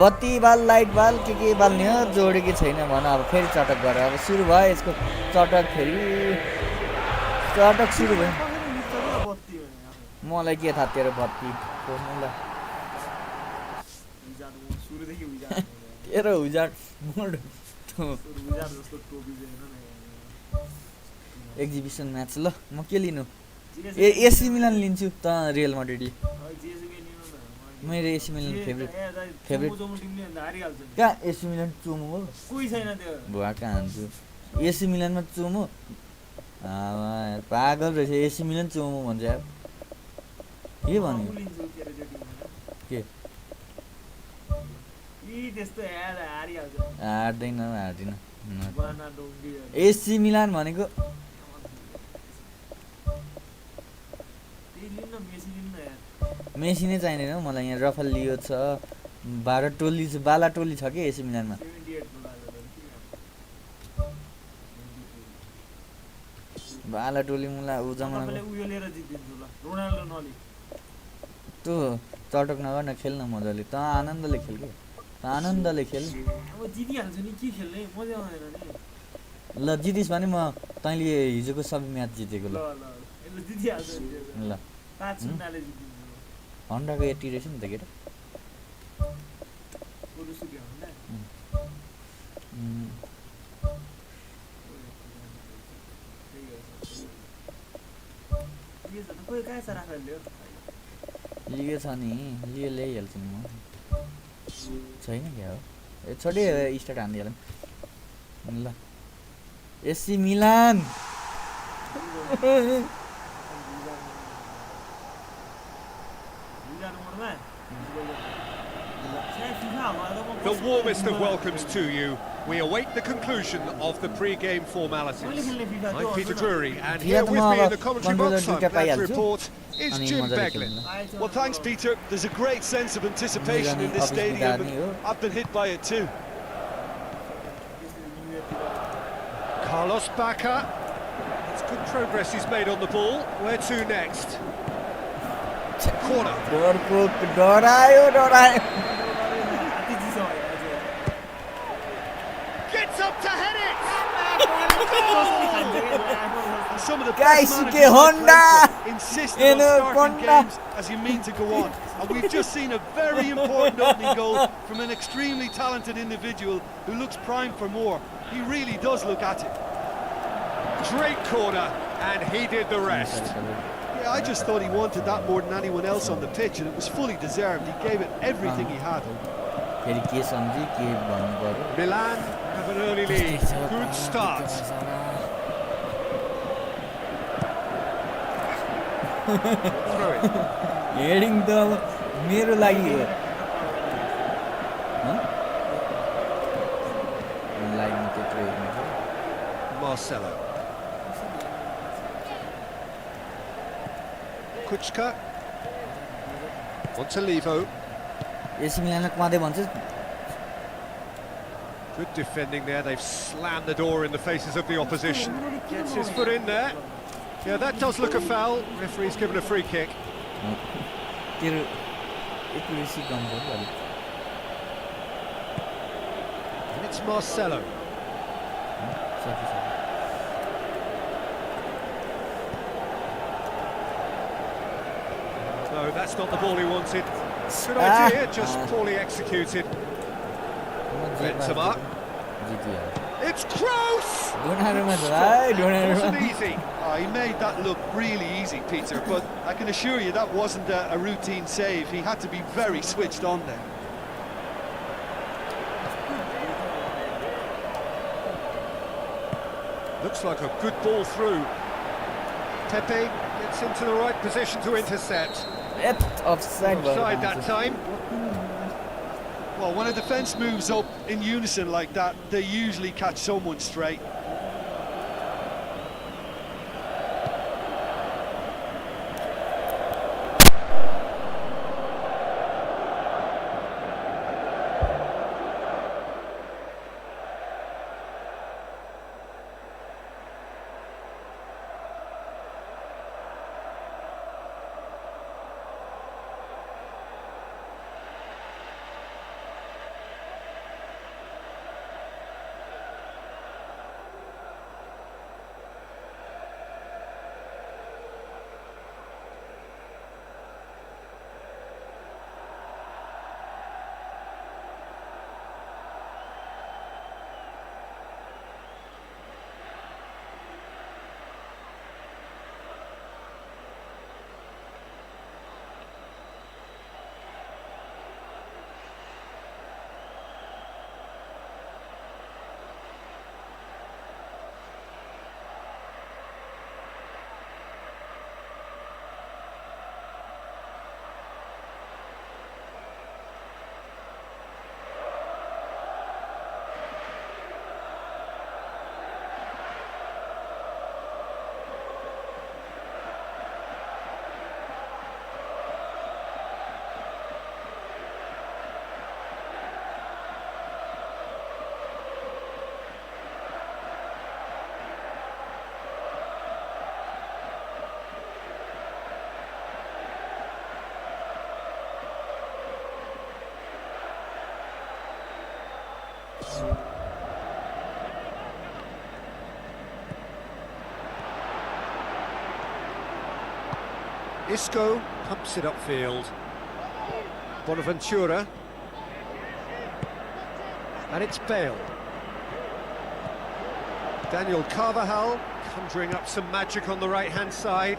बत्ती बाल लाइट बाल के बाल्ने हो जोडेकी छैन भन अब फेरि चटक गरेर अब सुरु भयो यसको चटक फेरि चटक सुरु भयो मलाई के थाहा तेरो बत्ती खोज्नु ल तेरो उजाड मुड एक्जिबिसन म्याच ल म के लिनु एसी मिलान लिन्छु त रियल माड्रिडले मेरो एसी मिलान फेभरेट कहाँ एसी मिलान चुमो हो भुवा कहाँ हान्छु एसी मिलानमा चुमो पागल रहेछ एसी मिलान चुमो भन्छ यार के भन्यो के हार्दैन एसी मिलान भनेको मेसी नै चाहिँदैन हौ मलाई यहाँ रफल लियो छ 12 टोली बाला टोली छ कि एसी मिलानमा बाला टोली मुला उ जमानाको त्यो चटक नगर न खेल्न मजाले त आनन्दले खेल के त आनन्दले खेल ल जितिस् भने म तैँले हिजोको सबै म्याच जितेको ल हन्डाको 80 रहेछ नि त केटा लियो छ नि लियो ल्याइहाल्छु नि म छैन क्या हो छोडे स्टार्ट हान्दिहाल ल AC Milan The warmest of welcomes to you. We await the conclusion of the pre-game formalities. I'm Peter Drury, and here with me in the commentary box, I'm glad to report, is Jim Beglin. Well, thanks, Peter. There's a great sense of anticipation in this stadium, and I've been hit by it too. Carlos Bacca. It's good progress he's made on the ball. Where to next? Corner. डरायो Gets up to head it. Some of the Guys, best you get Honda. insisting on starting games as you mean to go on. And we've just seen a very important opening goal from an extremely talented individual who looks primed for more. He really does look at it. Great corner, and he did the rest. Yeah, I just thought he wanted that more than anyone else on the pitch, and it was fully deserved. He gave it everything he had. फेरि के सम्झी के भन्नु पर्यो Milan have an early lead. Good start. Throw it. Heading त अब मेरो लागि हो लागि म त्यत्रो हेर्नु छ Marcelo. Kuchka. Montalivo. एसी मिलानलाई कमाँदै भन्छ Good defending there. They've slammed the door in the faces of the opposition. Gets his foot in there. Yeah, that does look a foul. Referee's given a free kick. तेरो accuracy कम भयो अलिक And it's Marcelo. No, that's not the ball he wanted. Good idea, just poorly executed. Benzema. It's Kroos! Wasn't easy. He made that look really easy, Peter, but I can assure you that wasn't a routine save. He had to be very switched on there. Looks like a good ball through. Pepe gets into the right position to intercept. offside that time. Well, when a defence moves up in unison like that, they usually catch someone straight. Isco pumps it upfield. Bonaventura. And it's Bale. Daniel Carvajal conjuring up some magic on the right-hand side.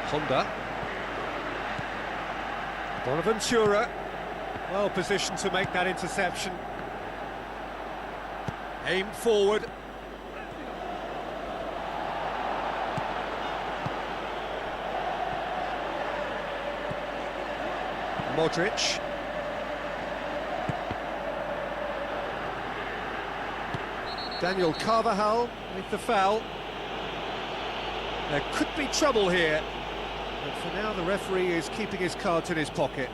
Honda. Bonaventura. Well positioned to make that interception. Aimed forward. Modric. Daniel Carvajal with the foul. There could be trouble here, but for now the referee is keeping his cards in his pocket.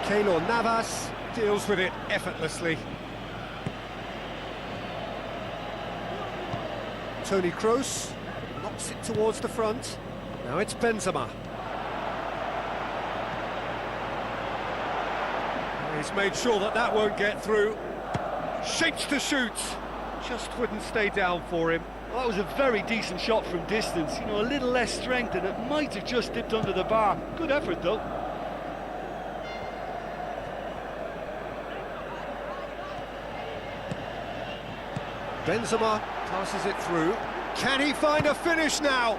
Keylor Navas deals with it effortlessly. Toni Kroos knocks it towards the front. Now it's Benzema. He's made sure that that won't get through. Shapes to shoot. Just wouldn't stay down for him. Well, that was a very decent shot from distance. You know, a little less strength and it might have just dipped under the bar. Good effort, though. Benzema passes it through. Can he find a finish now?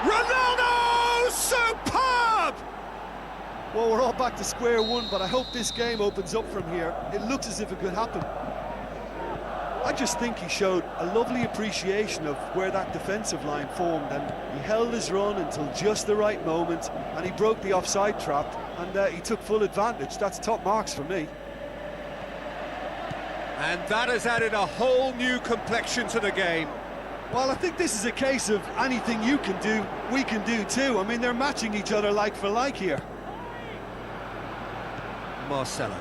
Ronaldo! Superb! Well, we're all back to square one, but I hope this game opens up from here. It looks as if it could happen. I just think he showed a lovely appreciation of where that defensive line formed, and he held his run until just the right moment, and he broke the offside trap, and he took full advantage. That's top marks for me. And that has added a whole new complexion to the game. Well, I think this is a case of anything you can do, we can do too. I mean, they're matching each other like for like here. Marcelo.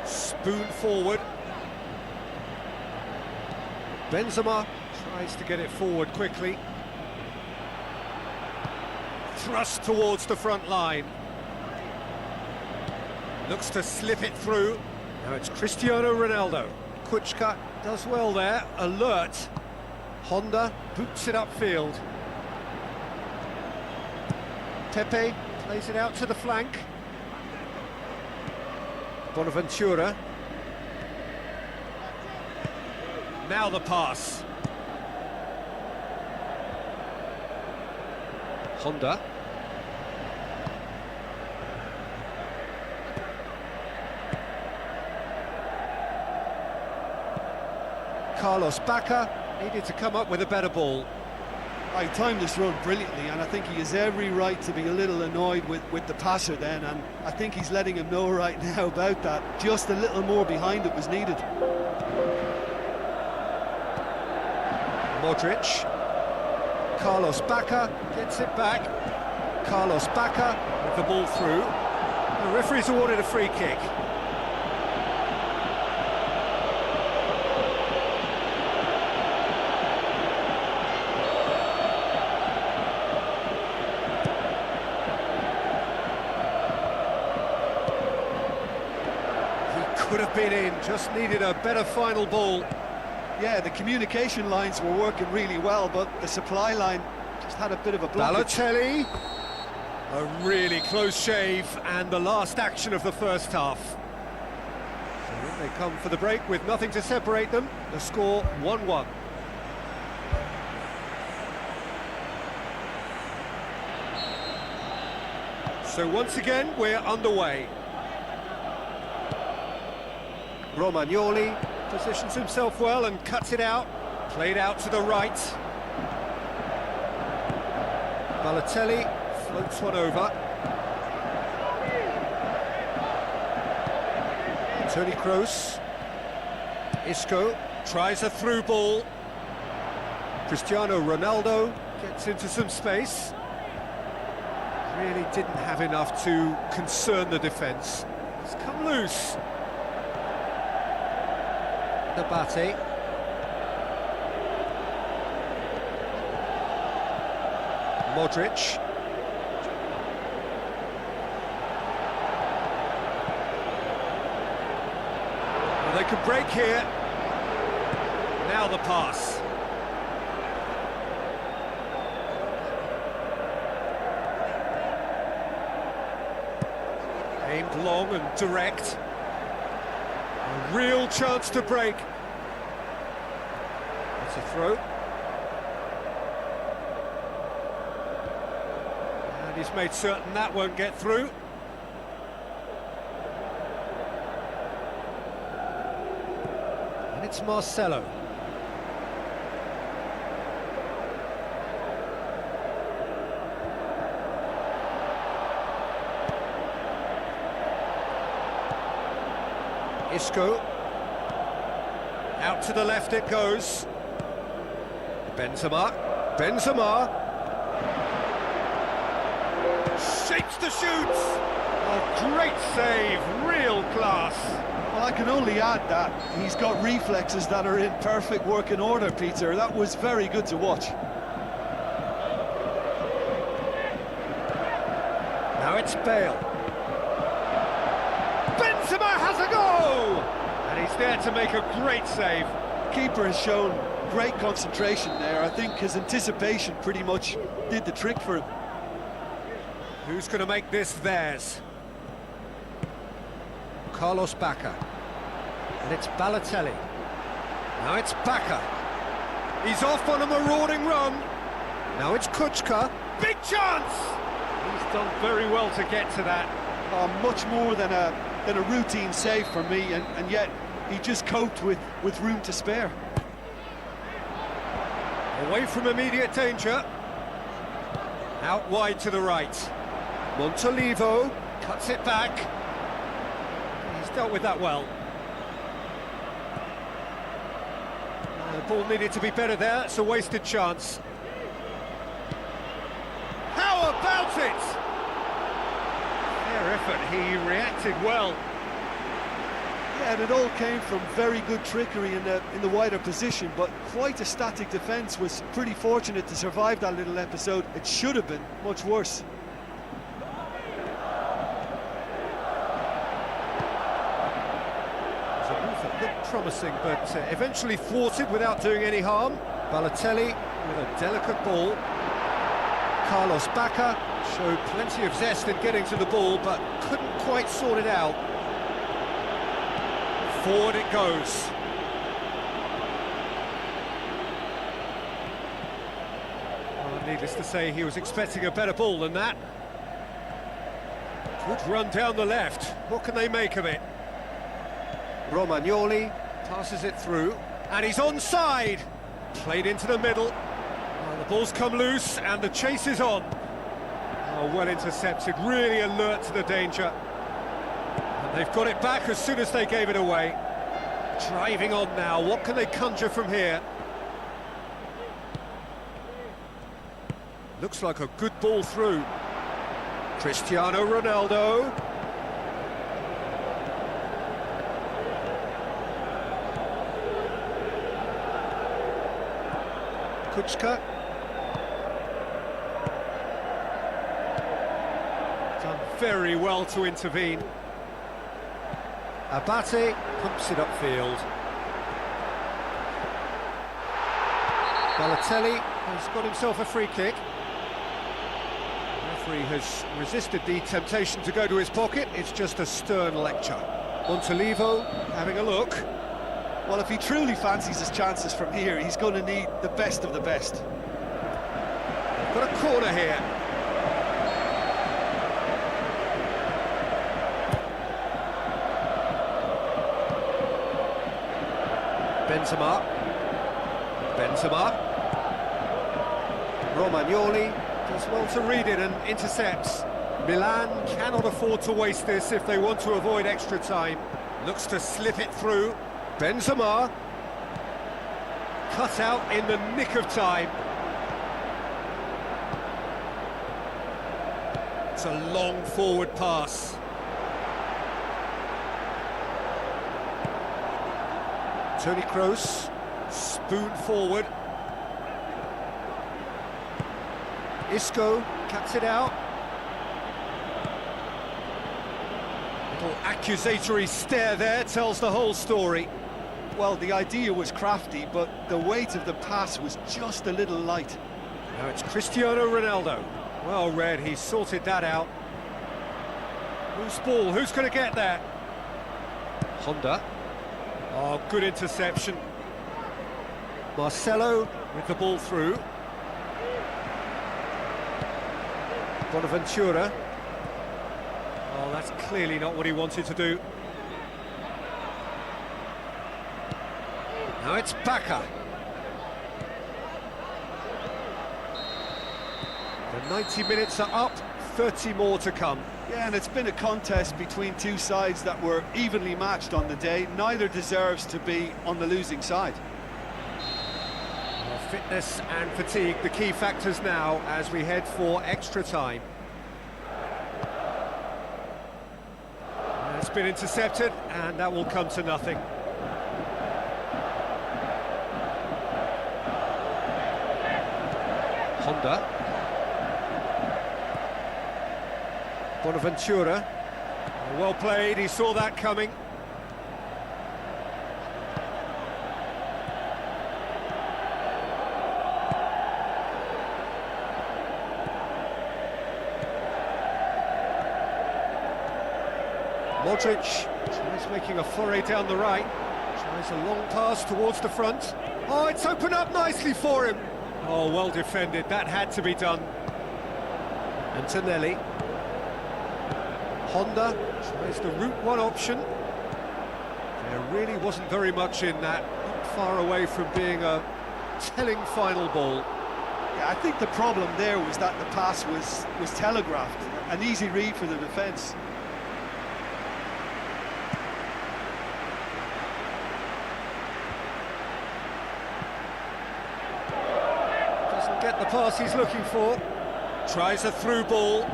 Spoon forward. Benzema tries to get it forward quickly. Thrust towards the front line. Looks to slip it through. Now it's Cristiano Ronaldo. Kuchka does well there, alert. Honda boots it upfield. Pepe plays it out to the flank. Bonaventura. Now the pass. Honda. Carlos Bacca needed to come up with a better ball. He timed this run brilliantly, and I think he has every right to be a little annoyed with the passer then, and I think he's letting him know right now about that. Just a little more behind it was needed. Modric. Carlos Bacca gets it back. Carlos Bacca with the ball through. The referee's awarded a free kick. Could have been in, just needed a better final ball. Yeah, the communication lines were working really well, but the supply line just had a bit of a blockage. Balotelli, a really close shave, and the last action of the first half. So they come for the break with nothing to separate them. The score 1-1. So once again, we're underway. Romagnoli positions himself well and cuts it out. Played out to the right. Balotelli floats one over. Toni Kroos. Isco tries a through ball. Cristiano Ronaldo gets into some space. Really didn't have enough to concern the defence. It's come loose. Nabate. Modric. Well, they could break here. Now the pass. Aimed long and direct. A real chance to break. That's a throw. And he's made certain that won't get through. And it's Marcelo. Isco. Out to the left it goes. Benzema. Benzema. Shapes the shoots. Oh, great save. Real class. Well, I can only add that he's got reflexes that are in perfect working order, Peter. That was very good to watch. Now it's Bale. Benzema has a go! And he's there to make a great save. Keeper has shown great concentration there. I think his anticipation pretty much did the trick for him. Who's going to make this theirs? Carlos Bacca. And it's Balotelli. Now it's Bacca. He's off on a marauding run. Now it's Kuchka. Big chance! He's done very well to get to that. Much more than a routine save for me, and yet he just coped with room to spare. Away from immediate danger. Out wide to the right. Montolivo cuts it back. He's dealt with that well. The ball needed to be better there. It's a wasted chance. How about it? Fair effort. He reacted well. Yeah, and it all came from very good trickery in the wider position, but quite a static defence. Was pretty fortunate to survive that little episode. It should have been much worse. Looked promising, but eventually thwarted without doing any harm. Balotelli with a delicate ball. Carlos Bacca showed plenty of zest in getting to the ball, but couldn't quite sort it out. Forward it goes. Well, needless to say, he was expecting a better ball than that. Good run down the left. What can they make of it? Romagnoli passes it through, and he's onside. Played into the middle. Oh, the ball's come loose, and the chase is on. Oh, well intercepted, really alert to the danger. And they've got it back as soon as they gave it away. Driving on now, what can they conjure from here? Looks like a good ball through. Cristiano Ronaldo. Kuchka. Done very well to intervene. Abate pumps it upfield. Balotelli has got himself a free kick. The referee has resisted the temptation to go to his pocket. It's just a stern lecture. Montolivo having a look. Well, if he truly fancies his chances from here, he's going to need the best of the best. Got a corner here. Benzema. Benzema. Romagnoli does well to read it and intercepts. Milan cannot afford to waste this if they want to avoid extra time. Looks to slip it through. Benzema. Cut out in the nick of time. It's a long forward pass. Toni Kroos, spoon forward. Isco cuts it out. Little accusatory stare there tells the whole story. Well, the idea was crafty, but the weight of the pass was just a little light. Now it's Cristiano Ronaldo. Well read, he sorted that out. Who's ball? Who's going to get there? Honda. Oh, good interception. Marcelo with the ball through. Bonaventura. Oh, that's clearly not what he wanted to do. Now it's Baka. The 90 minutes are up, 30 more to come. Yeah, and it's been a contest between two sides that were evenly matched on the day. Neither deserves to be on the losing side. Well, fitness and fatigue, the key factors now as we head for extra time. It's been intercepted, and that will come to nothing. Honda. Bonaventura. Well played, he saw that coming. Modric tries making a foray down the right. Tries a long pass towards the front. Oh, it's opened up nicely for him. Oh, well defended, that had to be done. Antonelli. Honda tries the route one option. There really wasn't very much in that, not far away from being a telling final ball. Yeah, I think the problem there was that the pass was telegraphed. An easy read for the defence. Doesn't get the pass he's looking for. Tries a through ball.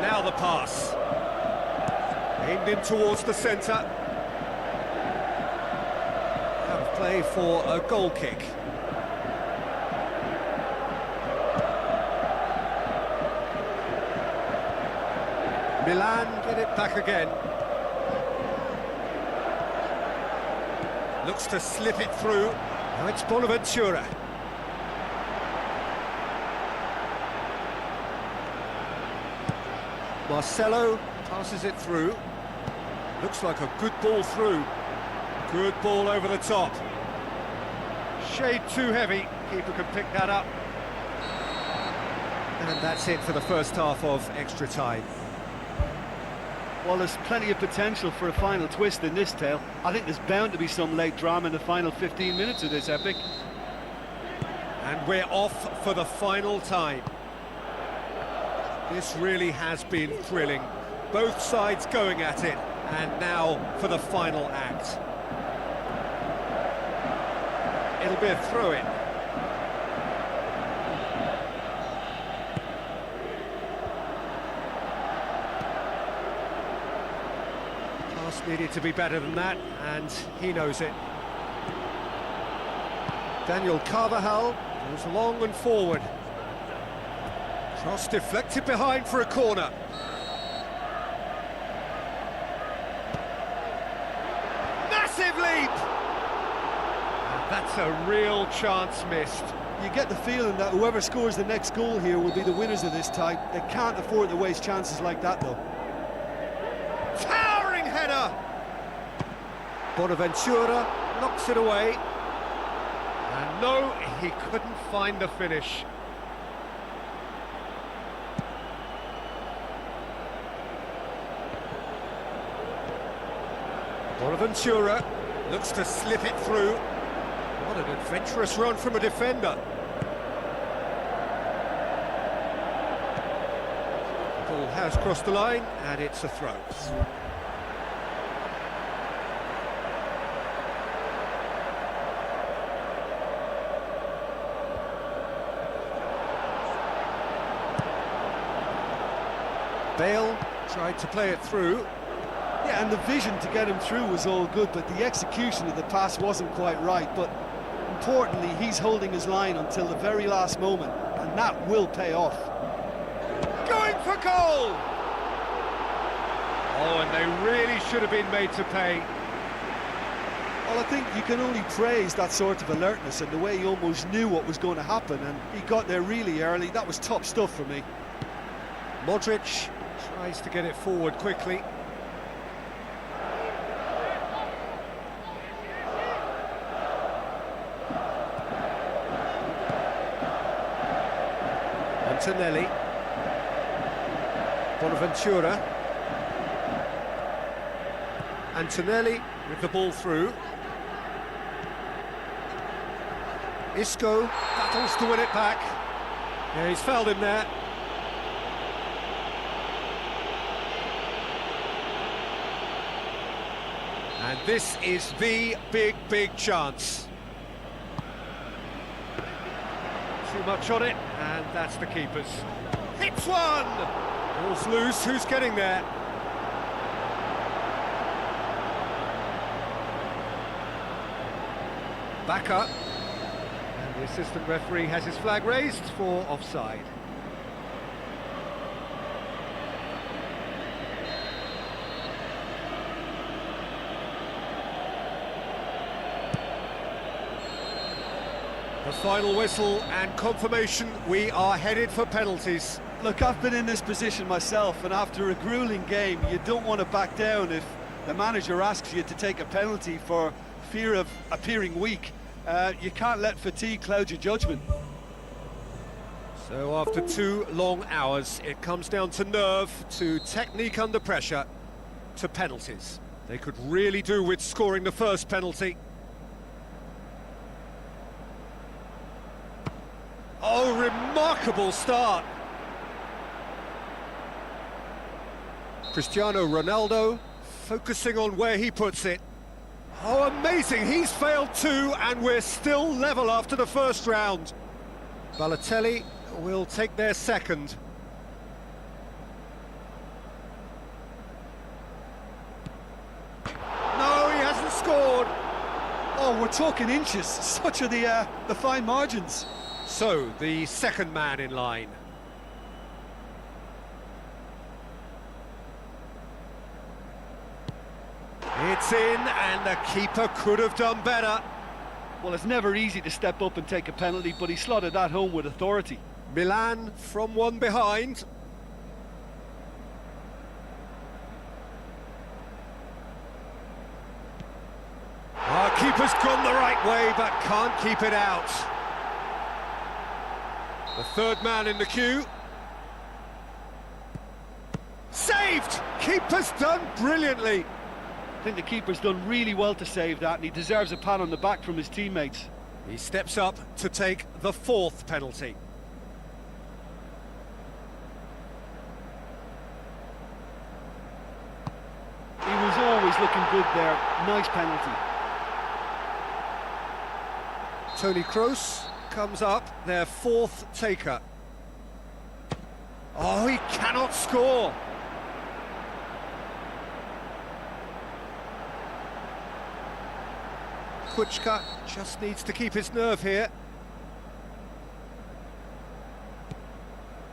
Now the pass. Aimed in towards the centre. Out of play for a goal kick. Milan get it back again. Looks to slip it through. Now it's Bonaventura. Marcelo passes it through. Looks like a good ball through. Good ball over the top. Shade too heavy. Keeper can pick that up. And that's it for the first half of extra time. Well, there's plenty of potential for a final twist in this tale. I think there's bound to be some late drama in the final 15 minutes of this epic. And we're off for the final time. This really has been thrilling. Both sides going at it, and now for the final act. It'll be a throw-in. Pass needed to be better than that, and he knows it. Daniel Carvajal goes long and forward. Cross deflected behind for a corner. Massive leap! And that's a real chance missed. You get the feeling that whoever scores the next goal here will be the winners of this tie. They can't afford to waste chances like that, though. Towering header! Bonaventura knocks it away. And no, he couldn't find the finish. Bonaventura looks to slip it through. What an adventurous run from a defender. The ball has crossed the line, and it's a throw. Bale tried to play it through. Yeah, and the vision to get him through was all good, but the execution of the pass wasn't quite right. But Importantly, he's holding his line until the very last moment, and that will pay off. Going for goal! Oh, and they really should have been made to pay. Well, I think you can only praise that sort of alertness and the way he almost knew what was going to happen, and he got there really early. That was top stuff for me. Modric tries to get it forward quickly. Antonelli. Bonaventura. Antonelli with the ball through. Isco battles to win it back. Yeah, he's fouled him there. And this is the big chance. Too much on it, and that's the keeper's. Hits one! Ball's loose, who's getting there? Back up. And the assistant referee has his flag raised for offside. The final whistle and confirmation, we are headed for penalties. Look, I've been in this position myself, and after a grueling game, you don't want to back down if the manager asks you to take a penalty for fear of appearing weak. You can't let fatigue cloud your judgment. So after 2 long hours, it comes down to nerve, to technique under pressure, to penalties. They could really do with scoring the first penalty. Oh, remarkable start. Cristiano Ronaldo focusing on where he puts it. Oh, amazing, he's failed too, and we're still level after the first round. Balotelli will take their second. No, he hasn't scored. Oh, we're talking inches, such are the fine margins. So, the second man in line. It's in, and the keeper could have done better. Well, it's never easy to step up and take a penalty, but he slotted that home with authority. Milan from one behind. Our keeper's gone the right way, but can't keep it out. The third man in the queue. Saved! Keeper's done brilliantly. I think the keeper's done really well to save that, and he deserves a pat on the back from his teammates. He steps up to take the fourth penalty. He was always looking good there. Nice penalty. Toni Kroos comes up, their fourth taker. Oh, he cannot score. Kuczka just needs to keep his nerve here.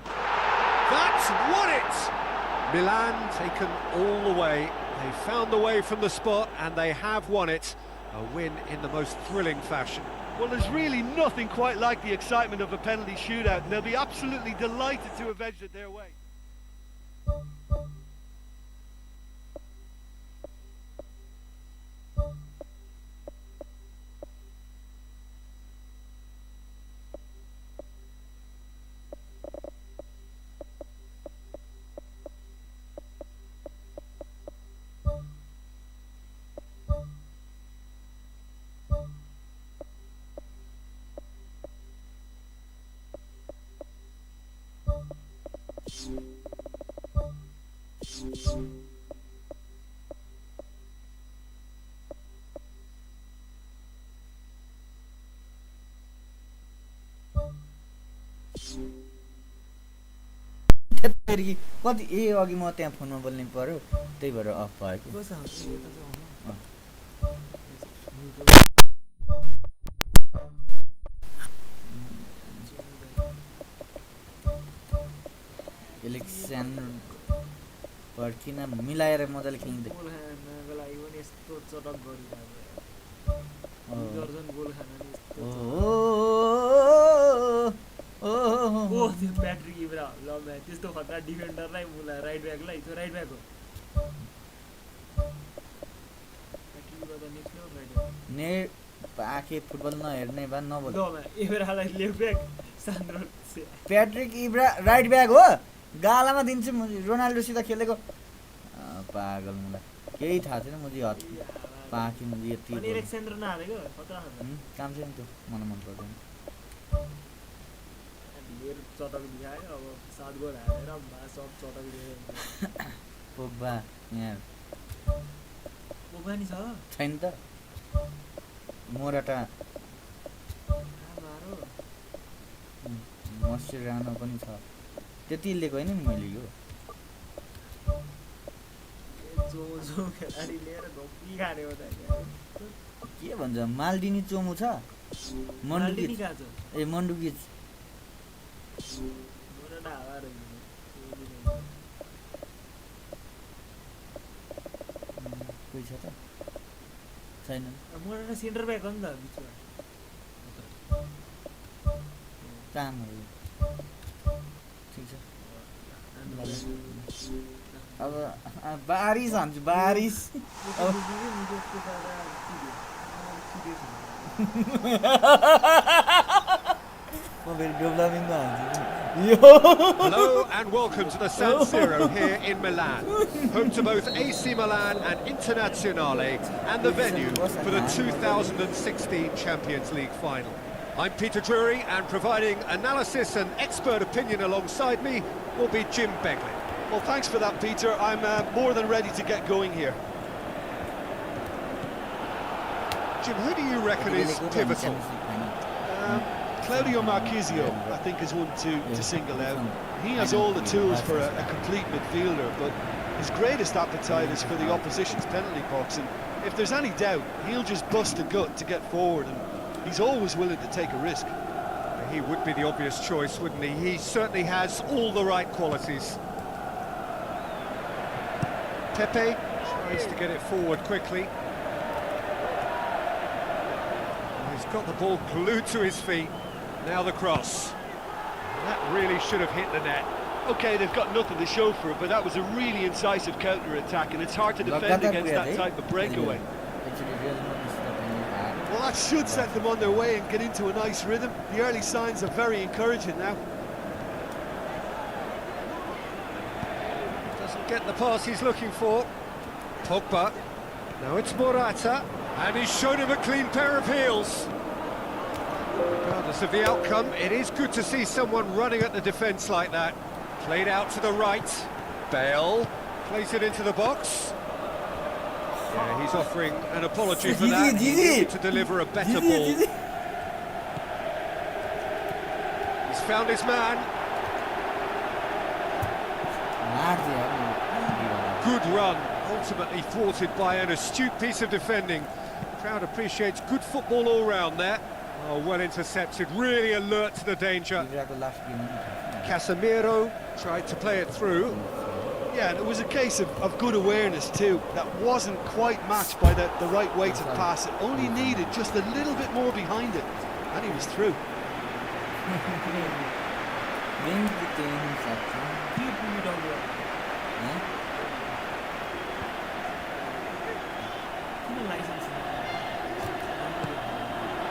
That's won it! Milan taken all the way. They found the way from the spot, and they have won it. A win in the most thrilling fashion. Well, there's really nothing quite like the excitement of a penalty shootout, and they'll be absolutely delighted to have edged it their way. कति अघि म त्यहाँ फोनमा बोल्नु पर्यो त्यही भएर of भएको स्यान्डो पर्किन मिलाएर मजाले खेल्दै गोल खानको लागि पनि यस्तो चटक गरिरहेको दर्जन गोल खान नि यस्तो ओ त्यो प्याट्रिक इब्रा ल म्याच त्यस्तो खतरा डिफेन्डरलाई मुला राइट ब्याकलाई त्यो राइट ब्याक हो प्याट्रिक इब्रा त नेक्स्ट लेभल राइट ब्याक ने आके फुटबल नहेर्ने भए नबोल ल इब्रालाई left back Sandro Patrick Ibra right back हो गालामा दिन्छु रोनाल्डोसित खेलेको पागल मलाई केही थाहा छैन मुजी हत पाकी मुजी यति अनि एलेक्सेन्डर नहालेको खतरा खतरा काम छैन त्यो मलाई मन पर्दैन धेर चटक दिखायो अब 7 गोल हालेर सब चटक दियो पोग्बा यहाँ पोग्बा नि छ छैन त मोराटा मारो मस्टिरानो पनि छ त्यति लिएको होइन नि मैले यो जो खेलाडी लिएर ढोकी खाने हो त के भन्छ माल्डिनी चोमु छ मन्डुकी कहाँ छ ए मन्डुकी मोराटा हावा रहेछ कोही छ त छैन मोराटा सेन्टर ब्याक हो नि त बिचमा कामहरू ठिक छ अब बारिस हान्छु बारिस Hello and welcome to the San Siro here in Milan, home to both AC Milan and Internazionale, and the venue for the 2016 Champions League final. I'm Peter Drury, and providing analysis and expert opinion alongside me will be Jim Begley. Well, thanks for that, Peter. I'm more than ready to get going here. Jim, who do you reckon is pivotal? Claudio Marchisio, I think, is one to single out. He has all the tools for a complete midfielder, but his greatest appetite is for the opposition's penalty box, and if there's any doubt, he'll just bust a gut to get forward, and he's always willing to take a risk. He would be the obvious choice, wouldn't he? He certainly has all the right qualities. Pepe tries to get it forward quickly. He's got the ball glued to his feet. Now the cross. That really should have hit the net. OK, they've got nothing to show for it, but that was a really incisive counter-attack, and it's hard to defend against that type of breakaway. Well, that should set them on their way and get into a nice rhythm. The early signs are very encouraging now. Doesn't get the pass he's looking for. Pogba. Now it's Morata. And he's shown him a clean pair of heels. Regardless of the outcome, it is good to see someone running at the defence like that. Played out to the right. Bale plays it into the box. Yeah, he's offering an apology for that. He needed to deliver a better ball. He's found his man. Good run, ultimately thwarted by an astute piece of defending. The crowd appreciates good football all round there. Oh, well intercepted, really alert to the danger. Casemiro tried to play it through. Yeah, and it was a case of good awareness too. That wasn't quite matched by the right weighted pass. It only needed just a little bit more behind it, and he was through.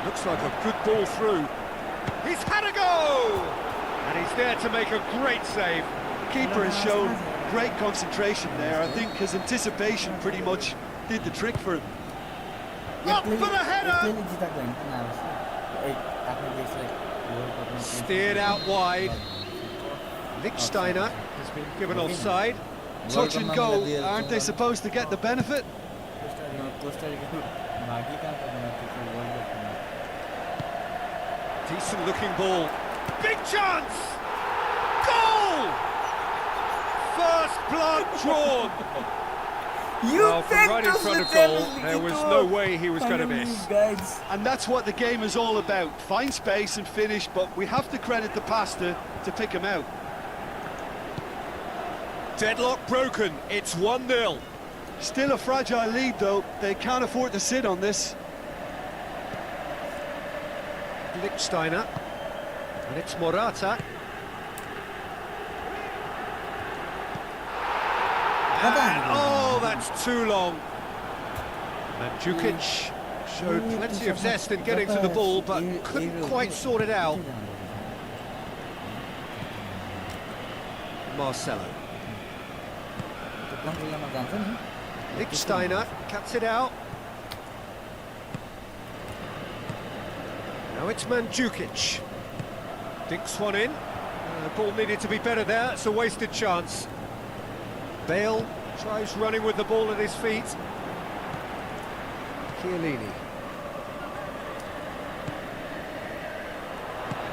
Looks like a good ball through. He's had a go! And he's there to make a great save. Keeper has shown great concentration there. I think his anticipation pretty much did the trick for him. Up for the header! Steered out wide. Lichtsteiner has been given offside. Touch and go, aren't they supposed to get the benefit? Decent looking ball. Big chance! Goal! First blood drawn. Well, from right in front of goal, there was no way he was going to miss. And that's what the game is all about. Find space and finish, but we have to credit the passer to pick him out. Deadlock broken, it's 1-0. Still a fragile lead though, they can't afford to sit on this. Lichtsteiner, and it's Morata. And, oh, that's too long. Mandzukic showed plenty of zest in getting to the ball, but couldn't quite sort it out. Marcelo. Lichtsteiner cuts it out. Now it's Mandzukic. Dinks one in. The ball needed to be better there. It's a wasted chance. Bale tries running with the ball at his feet. Chiellini.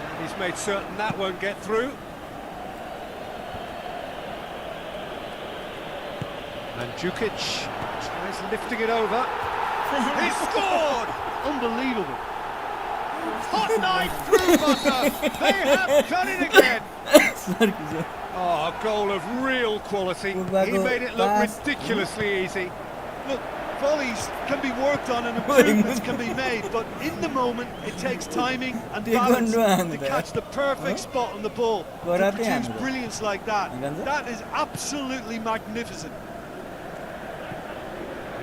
And he's made certain that won't get through. Mandzukic tries lifting it over. He scored! Unbelievable. Hot knife through butter! They have done it again! Oh, a goal of real quality. He made it look ridiculously easy. Look, volleys can be worked on and improvements can be made, but in the moment it takes timing and balance to catch the perfect spot on the ball. To produce brilliance like that, that is absolutely magnificent.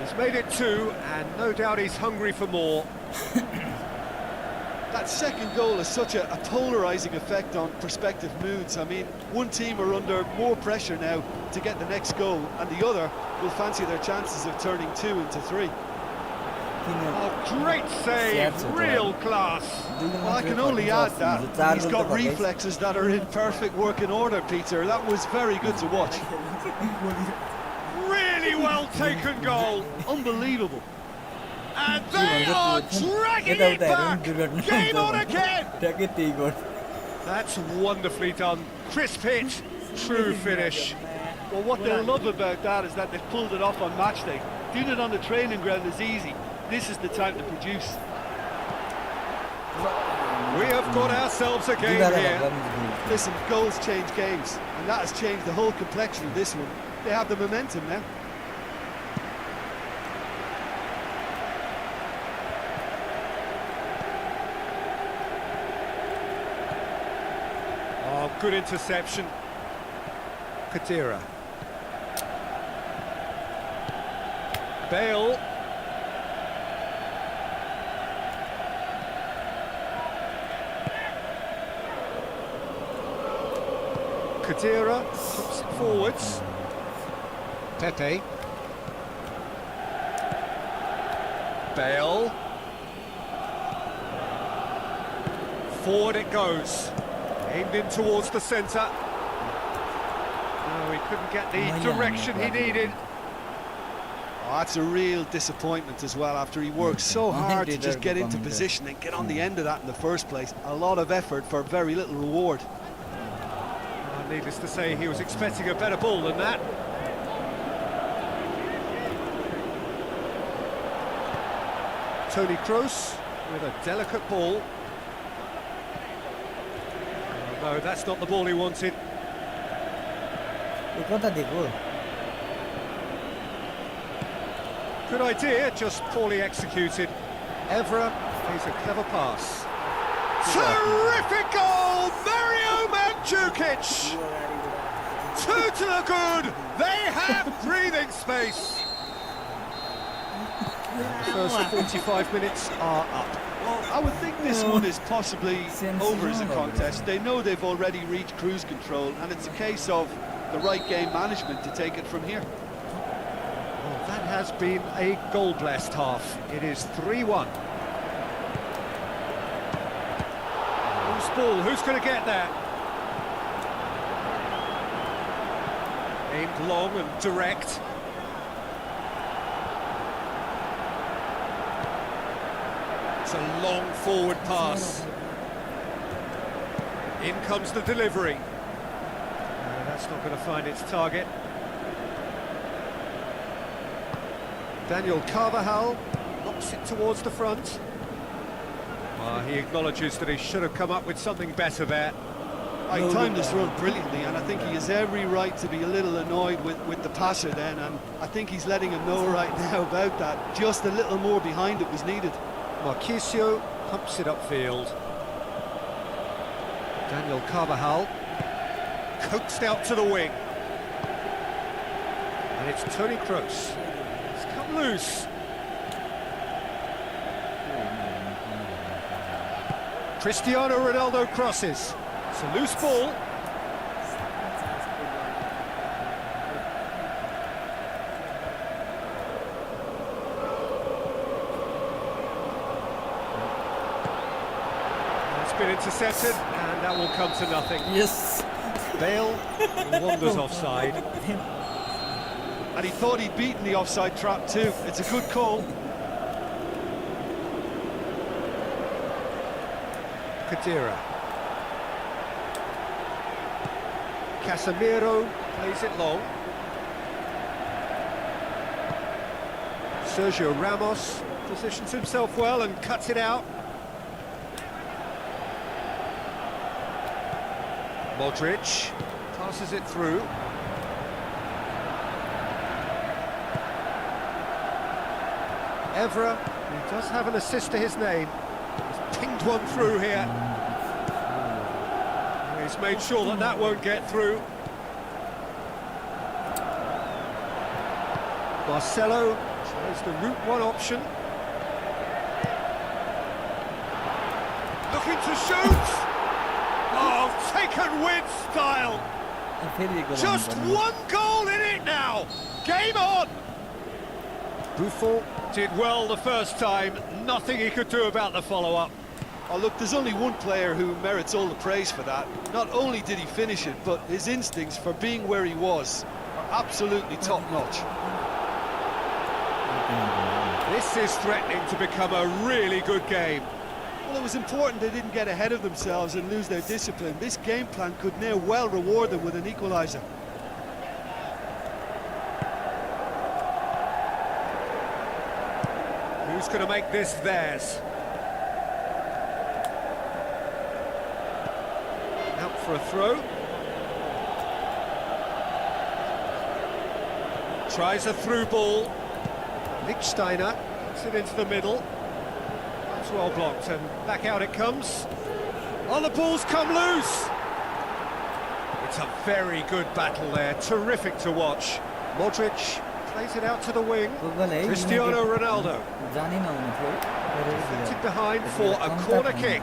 He's made it 2, and no doubt he's hungry for more. That second goal has such a polarising effect on prospective moods. I mean, one team are under more pressure now to get the next goal, and the other will fancy their chances of turning 2 into 3. Oh, great save, real class. Well, I can only add that he's got reflexes that are in perfect working order, Peter. That was very good to watch. Really well taken goal. Unbelievable. And they are dragging it back! Game on again! That's wonderfully done. Crisp hit, true finish. Well, what they'll love about that is that they've pulled it off on match day. Doing it on the training ground is easy. This is the time to produce. We have got ourselves a game here. Listen, goals change games, and that has changed the whole complexion of this one. They have the momentum now. Oh, good interception. Kadira. Bale. Kadira puts it forwards. Pepe. Bale. Forward it goes. Aimed in towards the centre. No, he couldn't get the direction he needed. Oh, that's a real disappointment as well, after he worked so hard to just get into position and get on the end of that in the first place. A lot of effort for very little reward. Needless to say, he was expecting a better ball than that. Toni Kroos with a delicate ball. No, that's not the ball he wanted. Good idea, just poorly executed. Evra plays a clever pass. Terrific goal! Mario Mandzukic! 2 to the good! They have breathing space! The first 45 minutes are up. Well, I would think this one is possibly over as a contest. They know they've already reached cruise control, and it's a case of the right game management to take it from here. Well, that has been a goal-blessed half. It is 3-1. Who's ball? Who's going to get that? Aimed long and direct. It's a long forward pass. In comes the delivery. No, that's not going to find its target. Daniel Carvajal knocks it towards the front. He acknowledges that he should have come up with something better there. I timed this run brilliantly, and I think he has every right to be a little annoyed with the passer then, and I think he's letting him know right now about that. Just a little more behind it was needed. Marquisio pumps it upfield. Daniel Carvajal coaxed out to the wing. And it's Toni Kroos. It's come loose. Cristiano Ronaldo crosses. It's a loose ball. It's been intercepted, and that will come to nothing. Yes. Bale wanders offside. And he thought he'd beaten the offside trap too. It's a good call. Khedira. Casemiro plays it long. Sergio Ramos positions himself well and cuts it out. Modric passes it through. Evra, who does have an assist to his name, has pinged one through here. He's made sure that that won't get through. Marcelo tries the route one option. Looking to shoot! Oh, taken with style! Just one goal in it now! Game on! Buffon did well the first time, nothing he could do about the follow-up. Oh look, there's only one player who merits all the praise for that. Not only did he finish it, but his instincts for being where he was are absolutely top-notch. This is threatening to become a really good game. Well, it was important they didn't get ahead of themselves and lose their discipline. This game plan could now well reward them with an equaliser. Who's going to make this theirs? Out for a throw. Tries a through ball. Lichtsteiner puts it into the middle. That's well blocked, and back out it comes. Oh, the ball's come loose! It's a very good battle there, terrific to watch. Modric plays it out to the wing. Cristiano Ronaldo. Deflected behind for a corner kick.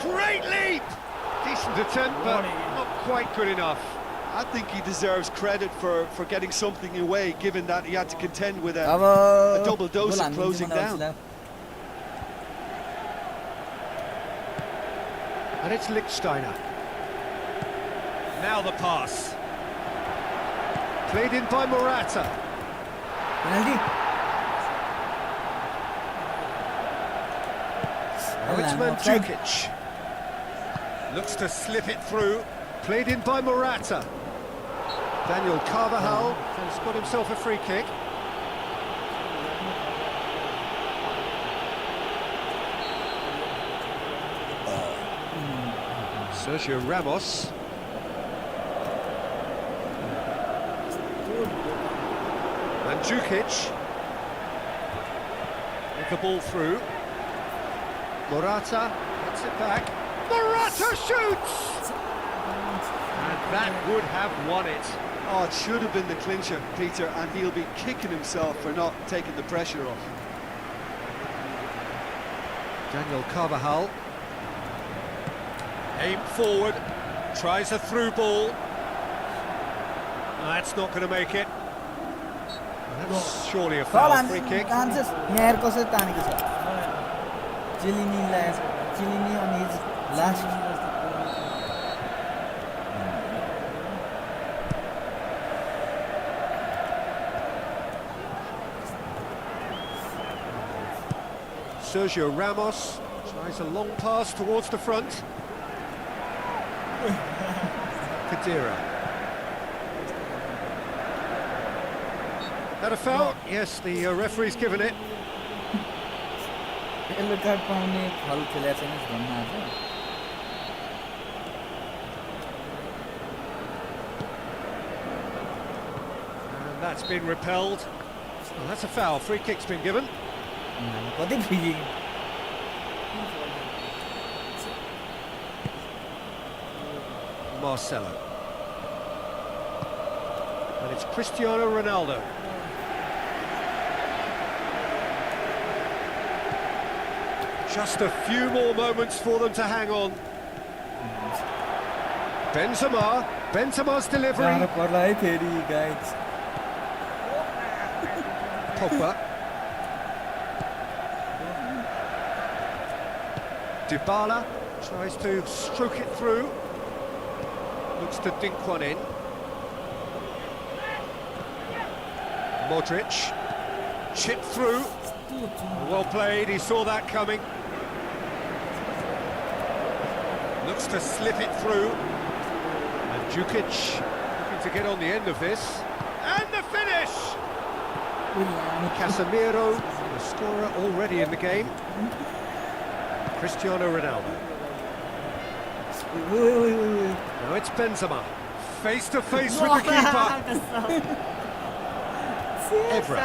Great leap! Decent attempt, but not quite good enough. I think he deserves credit for getting something away, given that he had to contend with a double dose of closing down. And it's Lichtsteiner. Now the pass. Played in by Morata. Now it's Mandzukic. Looks to slip it through. Played in by Morata. Daniel Carvajal has got himself a free kick. Sergio Ramos. Mandzukic. With the ball through. Morata gets it back. Morata shoots! And that would have won it. Oh, it should have been the clincher, Peter, and he'll be kicking himself for not taking the pressure off. Daniel Carvajal. Aim forward, tries a through ball. That's not going to make it. That's surely a foul, free kick. Chilini on his last. Sergio Ramos tries a long pass towards the front. Khedira. That a foul? Yes, the referee's given it. Yellow card पाउने फल खेलेको छैन भन्न आएको And that's been repelled. Well, that's a foul. Free kick's been given. कति free Marcelo. And it's Cristiano Ronaldo. Just a few more moments for them to hang on. Benzema's delivery. जानु पर्ला है फेरि guys Pogba. Dybala tries to stroke it through. Looks to dink one in. Modric. Chip through. Well played, he saw that coming. Looks to slip it through. And Djukic looking to get on the end of this. And the finish! Casemiro, the scorer already in the game. Cristiano Ronaldo. Now it's Benzema. Face to face with the keeper. Evra.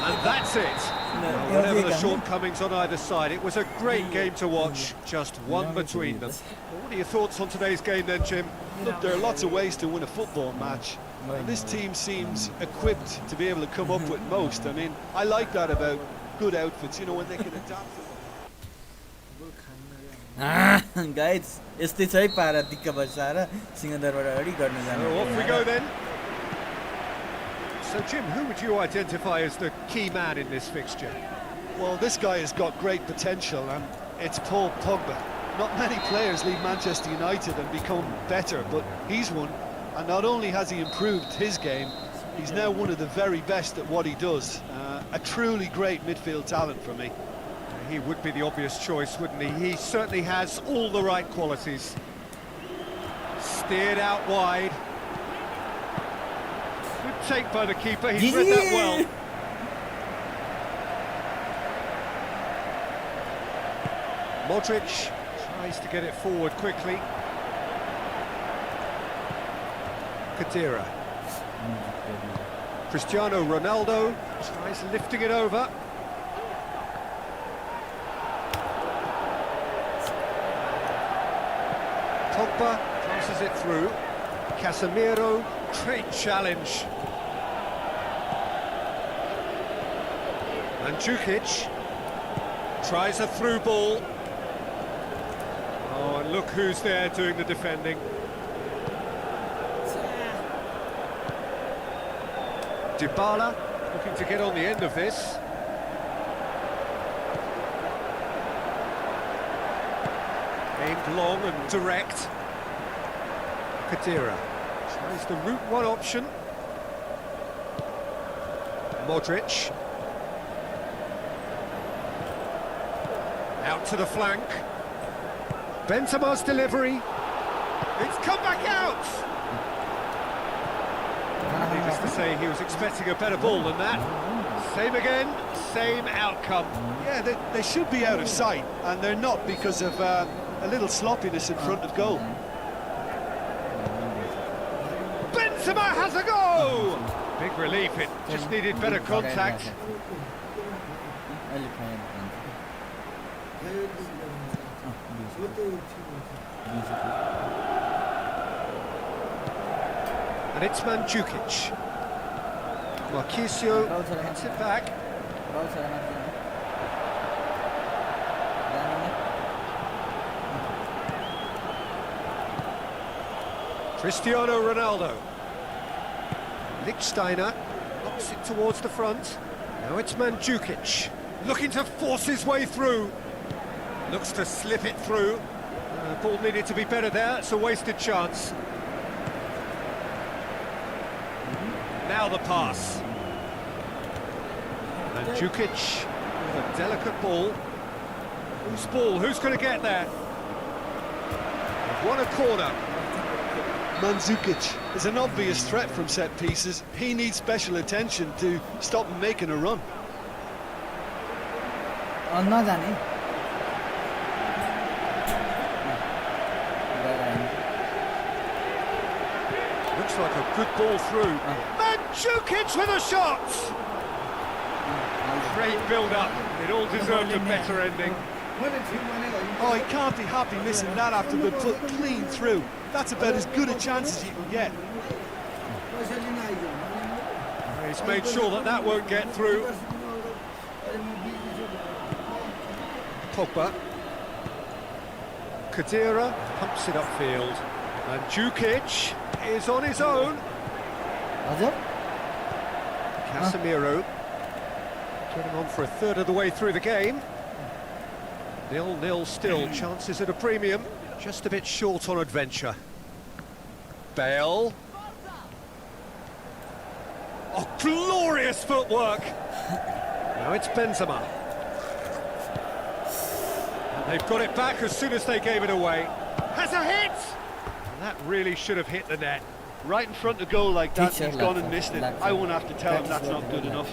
And that's it. Well, whatever the shortcomings on either side, it was a great game to watch, just one between them. What are your thoughts on today's game then, Jim? Look, there are lots of ways to win a football match. And this team seems equipped to be able to come up with most. I mean, I like that about good outfits, you know, when they can adapt to guys यस्तै छ है पारा दिक्क बसाएर सिंहदरबाट अगाडि गर्न जानु So off we go then. So Jim, who would you identify as the key man in this fixture? Well, this guy has got great potential, and it's Paul Pogba. Not many players leave Manchester United and become better, but he's one. And not only has he improved his game, he's now one of the very best at what he does. A truly great midfield talent for me. He would be the obvious choice, wouldn't he? He certainly has all the right qualities. Steered out wide. Good take by the keeper, he's read that well. Modric tries to get it forward quickly. Khedira. Cristiano Ronaldo tries lifting it over. Pogba passes it through. Casemiro, great challenge. And Djukic tries a through ball. Oh, and look who's there doing the defending. Dybala looking to get on the end of this. Aimed long and direct. Khedira tries the route one option. Modric. Out to the flank. Benzema's delivery. It's come back out! Needless to say, he was expecting a better ball than that. Same again, same outcome. Yeah, they should be out of sight, and they're not because of a little sloppiness in front of goal. Benzema has a go! Big relief, it just needed better contact. And it's Mandzukic. Marquisio hits it back. Cristiano Ronaldo. Lichtsteiner knocks it towards the front. Now it's Mandzukic, looking to force his way through. Looks to slip it through. Ball needed to be better there, it's a wasted chance. Now the pass. Mandzukic with a delicate ball. Whose ball? Who's going to get there? They've won a corner. Mandzukic is an obvious threat from set pieces. He needs special attention to stop him making a run. नजाने Looks like a good ball through. Mandzukic with a shot! Great build-up. It all deserved a better ending. Oh, he can't be happy missing that after the put clean through. That's about as good a chance as you can get. He's made sure that that won't get through. Pogba. Khedira pumps it upfield. And Mandzukic is on his own. हजुर Casemiro getting on for a third of the way through the game. 0-0 still, chances at a premium, just a bit short on adventure. Bale. Oh, glorious footwork! Now it's Benzema. And they've got it back as soon as they gave it away. Has a hit! And that really should have hit the net. Right in front of goal like that, he's gone and missed it. I won't have to tell him that's not good enough.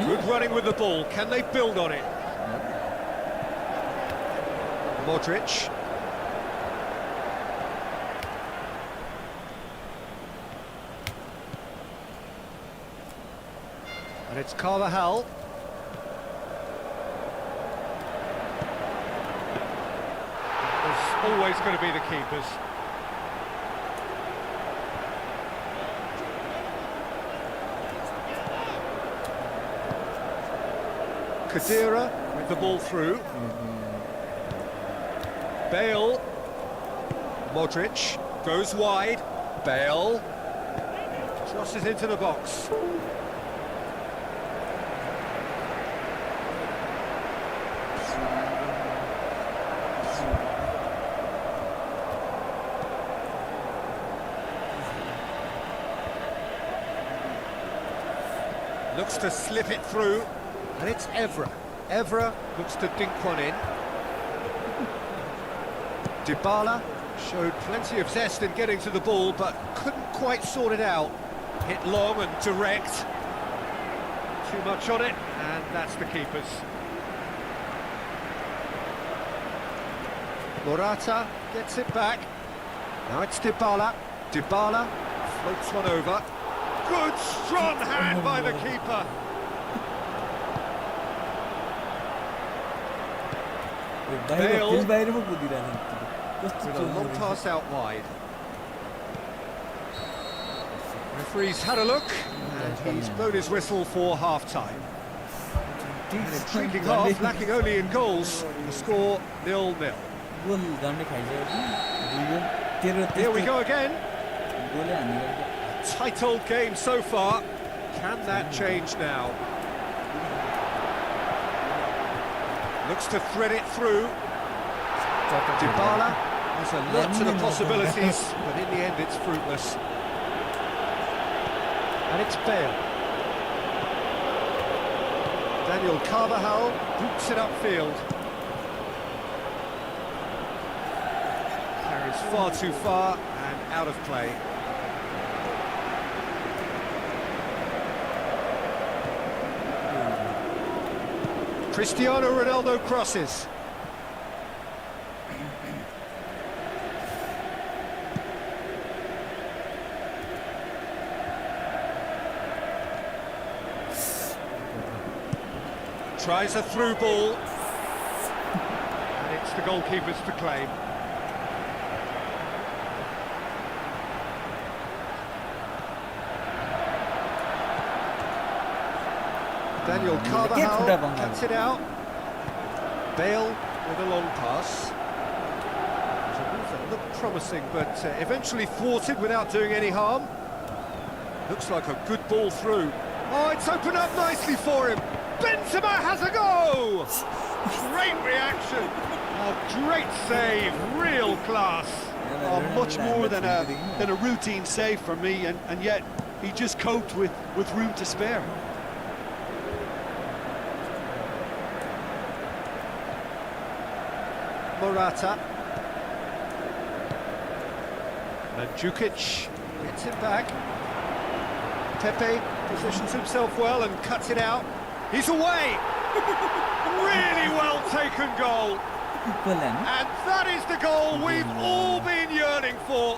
Good running with the ball. Can they build on it? Modric. And it's Carvajal. There's always going to be the keepers. Khedira with the ball through. Bale. Modric goes wide. Bale crosses into the box. Looks to slip it through. And it's Evra. Evra looks to dink one in. Dybala showed plenty of zest in getting to the ball, but couldn't quite sort it out. Hit long and direct. Too much on it, and that's the keepers. Morata gets it back. Now it's Dybala. Dybala floats one over. Good strong hand by the keeper. Bale with a long pass out wide. Referee's had a look and he's blown his whistle for half-time. An intriguing half, lacking only in goals. The score 0-0. Here we go again. Tight old game so far. Can that change now? Looks to thread it through. Dybala has alert to the possibilities, but in the end it's fruitless. And it's Bale. Daniel Carvajal boots it upfield. Carries far too far and out of play. Cristiano Ronaldo crosses. Tries a through ball. And it's the goalkeepers to claim. Daniel Carvajal cuts it out. Bale with a long pass. It was a move that looked promising, but eventually thwarted without doing any harm. Looks like a good ball through. Oh, it's opened up nicely for him. Benzema has a go! Great reaction. Oh, great save. Real class. Oh, much more than a routine save for me, and yet he just coped with room to spare. Morata. Mandzukic gets it back. Pepe positions himself well and cuts it out. He's away! Really well taken goal. And that is the goal we've all been yearning for.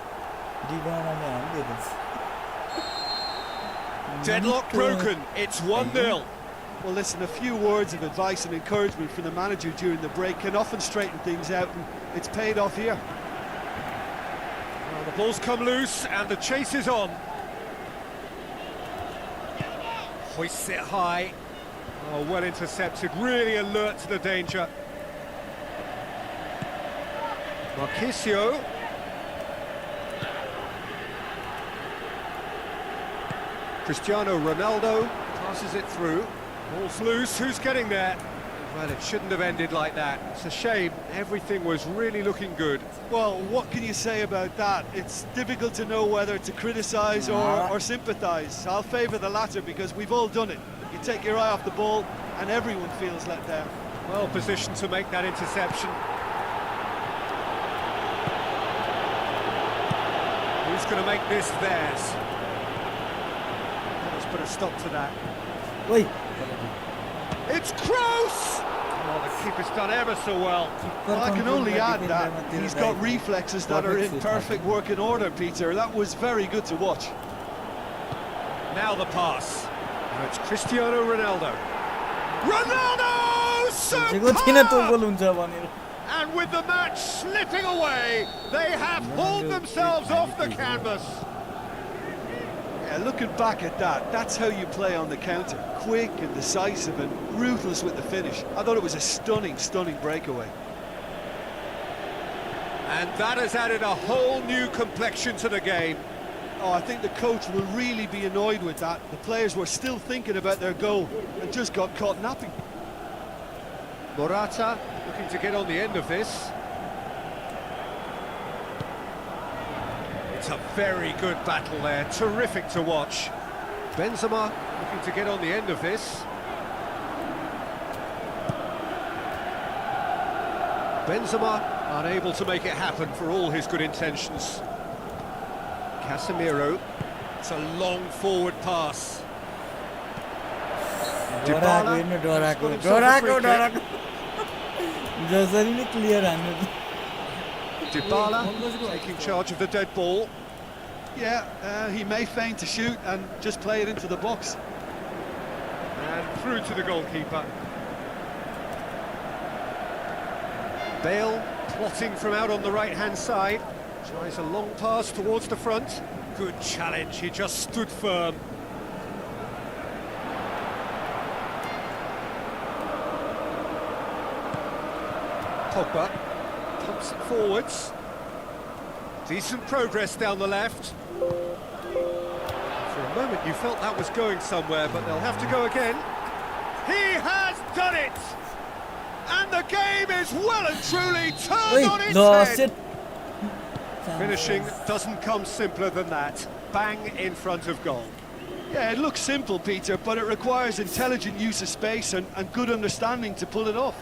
Deadlock broken, it's 1-0. Well, listen, a few words of advice and encouragement from the manager during the break can often straighten things out, and it's paid off here. Well, the ball's come loose and the chase is on. Hoists it high. Oh, well intercepted, really alert to the danger. Marquisio. Cristiano Ronaldo passes it through. Ball's loose, who's getting there? Well, it shouldn't have ended like that. It's a shame, everything was really looking good. Well, what can you say about that? It's difficult to know whether to criticise or sympathise. I'll favour the latter because we've all done it. You take your eye off the ball and everyone feels let down. Well positioned to make that interception. Who's going to make this theirs? Let's put a stop to that. Wait. It's Kroos! Oh, the keeper's done ever so well. Well, I can only add that he's got reflexes that are in perfect working order, Peter. That was very good to watch. Now the pass. Now it's Cristiano Ronaldo. Ronaldo! Superb! And with the match slipping away, they have hauled themselves off the canvas. Yeah, looking back at that, that's how you play on the counter. Quick and decisive and ruthless with the finish. I thought it was a stunning, stunning breakaway. And that has added a whole new complexion to the game. Oh, I think the coach will really be annoyed with that. The players were still thinking about their goal and just got caught napping. Morata looking to get on the end of this. It's a very good battle there, terrific to watch. Benzema looking to get on the end of this. Benzema unable to make it happen for all his good intentions. Casemiro, it's a long forward pass. Dybala taking charge of the dead ball. Yeah, he may feign to shoot and just play it into the box. And through to the goalkeeper. Bale plotting from out on the right-hand side. Tries a long pass towards the front. Good challenge, he just stood firm. Pogba pumps it forwards. Decent progress down the left. For a moment you felt that was going somewhere, but they'll have to go again. He has done it! And the game is well and truly turned on its head. Finishing doesn't come simpler than that. Bang in front of goal. Yeah, it looks simple, Peter, but it requires intelligent use of space and good understanding to pull it off.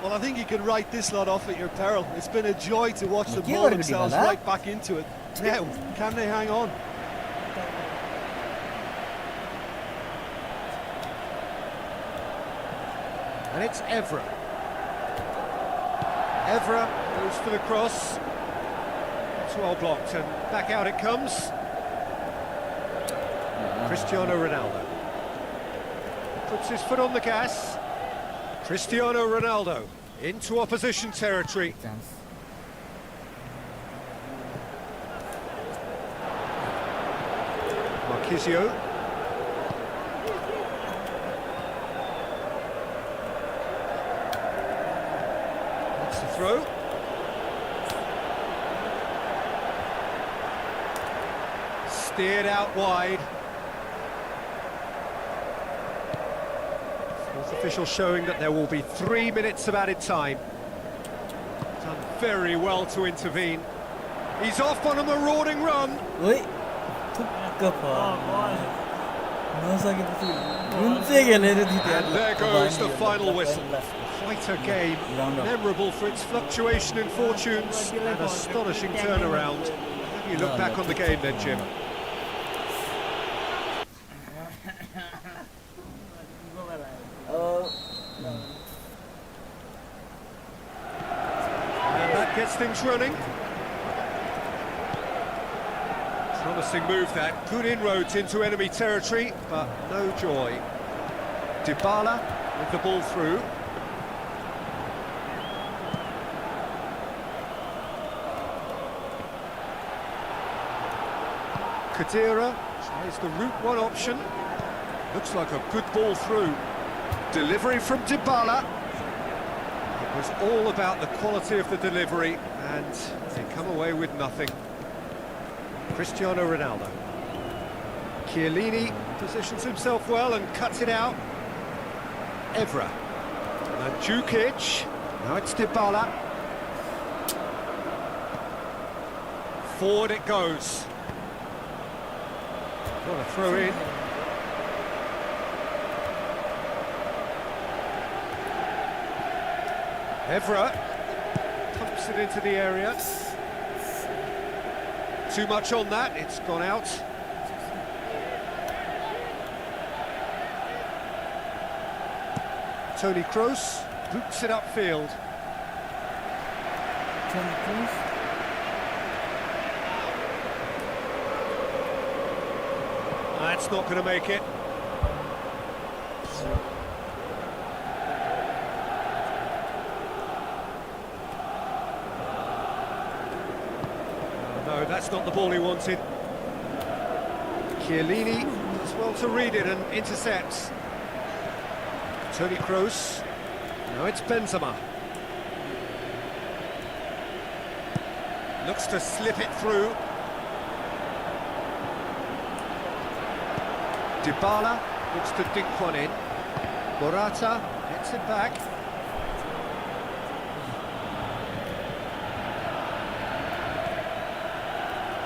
Well, I think you can write this lot off at your peril. It's been a joy to watch them haul themselves right back into it. Now, can they hang on? And it's Evra. Evra goes for the cross. It's well blocked, and back out it comes. Cristiano Ronaldo puts his foot on the gas. Cristiano Ronaldo into opposition territory. Marquisio. That's the throw. Steered out wide. Fourth official showing that there will be 3 minutes of added time. Done very well to intervene. He's off on a marauding run. And there goes the final whistle. Quite a game, memorable for its fluctuation in fortunes and astonishing turnaround. How do you look back on the game then, Jim? gets things running. Promising move that. Good inroads into enemy territory, but no joy. Dybala with the ball through. Khedira tries the route one option. Looks like a good ball through. Delivery from Dybala. It was all about the quality of the delivery, and they come away with nothing. Cristiano Ronaldo. Chiellini positions himself well and cuts it out. Evra. Mandzukic. Now it's Dybala. Forward it goes. What a throw in. Evra pumps it into the area. Too much on that, it's gone out. Toni Kroos boots it upfield. Toni Kroos. That's not going to make it. No, that's not the ball he wanted. Chiellini does well to read it and intercepts. Toni Kroos. Now it's Benzema. Looks to slip it through. Dybala looks to dink one in. Morata gets it back.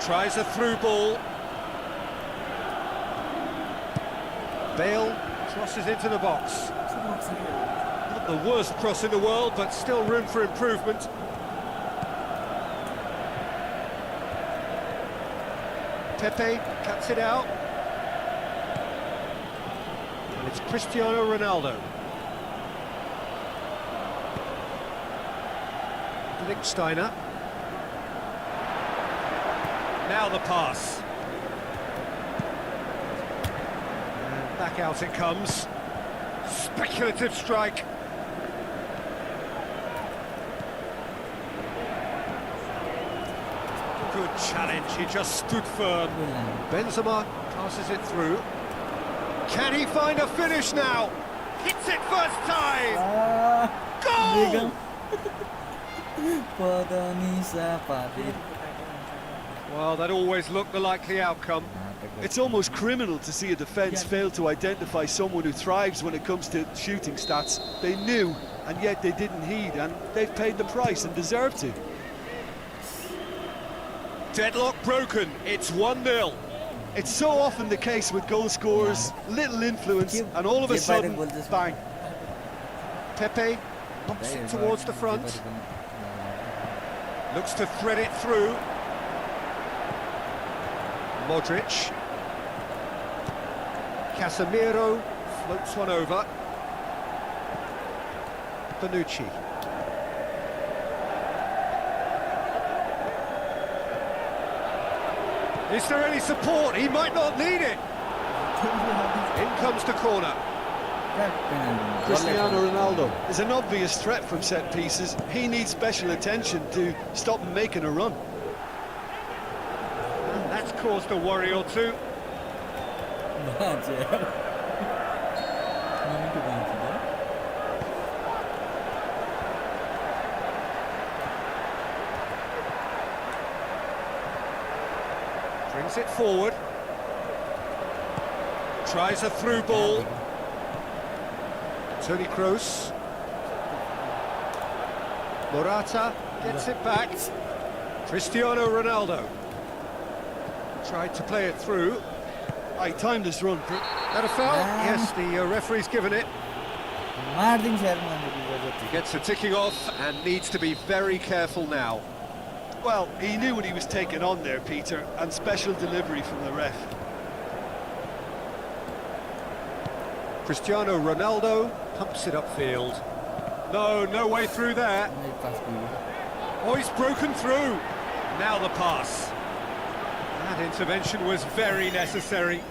Tries a through ball. Bale crosses into the box. Not the worst cross in the world, but still room for improvement. Pepe cuts it out. And it's Cristiano Ronaldo. Lichtsteiner. Now the pass. And back out it comes. Speculative strike. Good challenge, he just stood firm. Benzema passes it through. Can he find a finish now? Hits it first time! Goal! Well, that always looked the likely outcome. It's almost criminal to see a defence fail to identify someone who thrives when it comes to shooting stats. They knew, and yet they didn't heed, and they've paid the price and deserve to. Deadlock broken, it's 1-0. It's so often the case with goal scorers, little influence, and all of a sudden, bang. Pepe pumps it towards the front. Looks to thread it through. Modric. Casemiro floats one over. Bonucci. Is there any support? He might not need it. In comes the corner. Cristiano Ronaldo is an obvious threat from set pieces. He needs special attention to stop him making a run. And that's caused a worry or two. Brings it forward. Tries a through ball. Toni Kroos. Morata gets it back. Cristiano Ronaldo. Tried to play it through. I timed this run. That a foul? Yes, the referee's given it. Gets a ticking off and needs to be very careful now. Well, he knew what he was taking on there, Peter, and special delivery from the ref. Cristiano Ronaldo pumps it upfield. No way through there. Oh, he's broken through. Now the pass. That intervention was very necessary.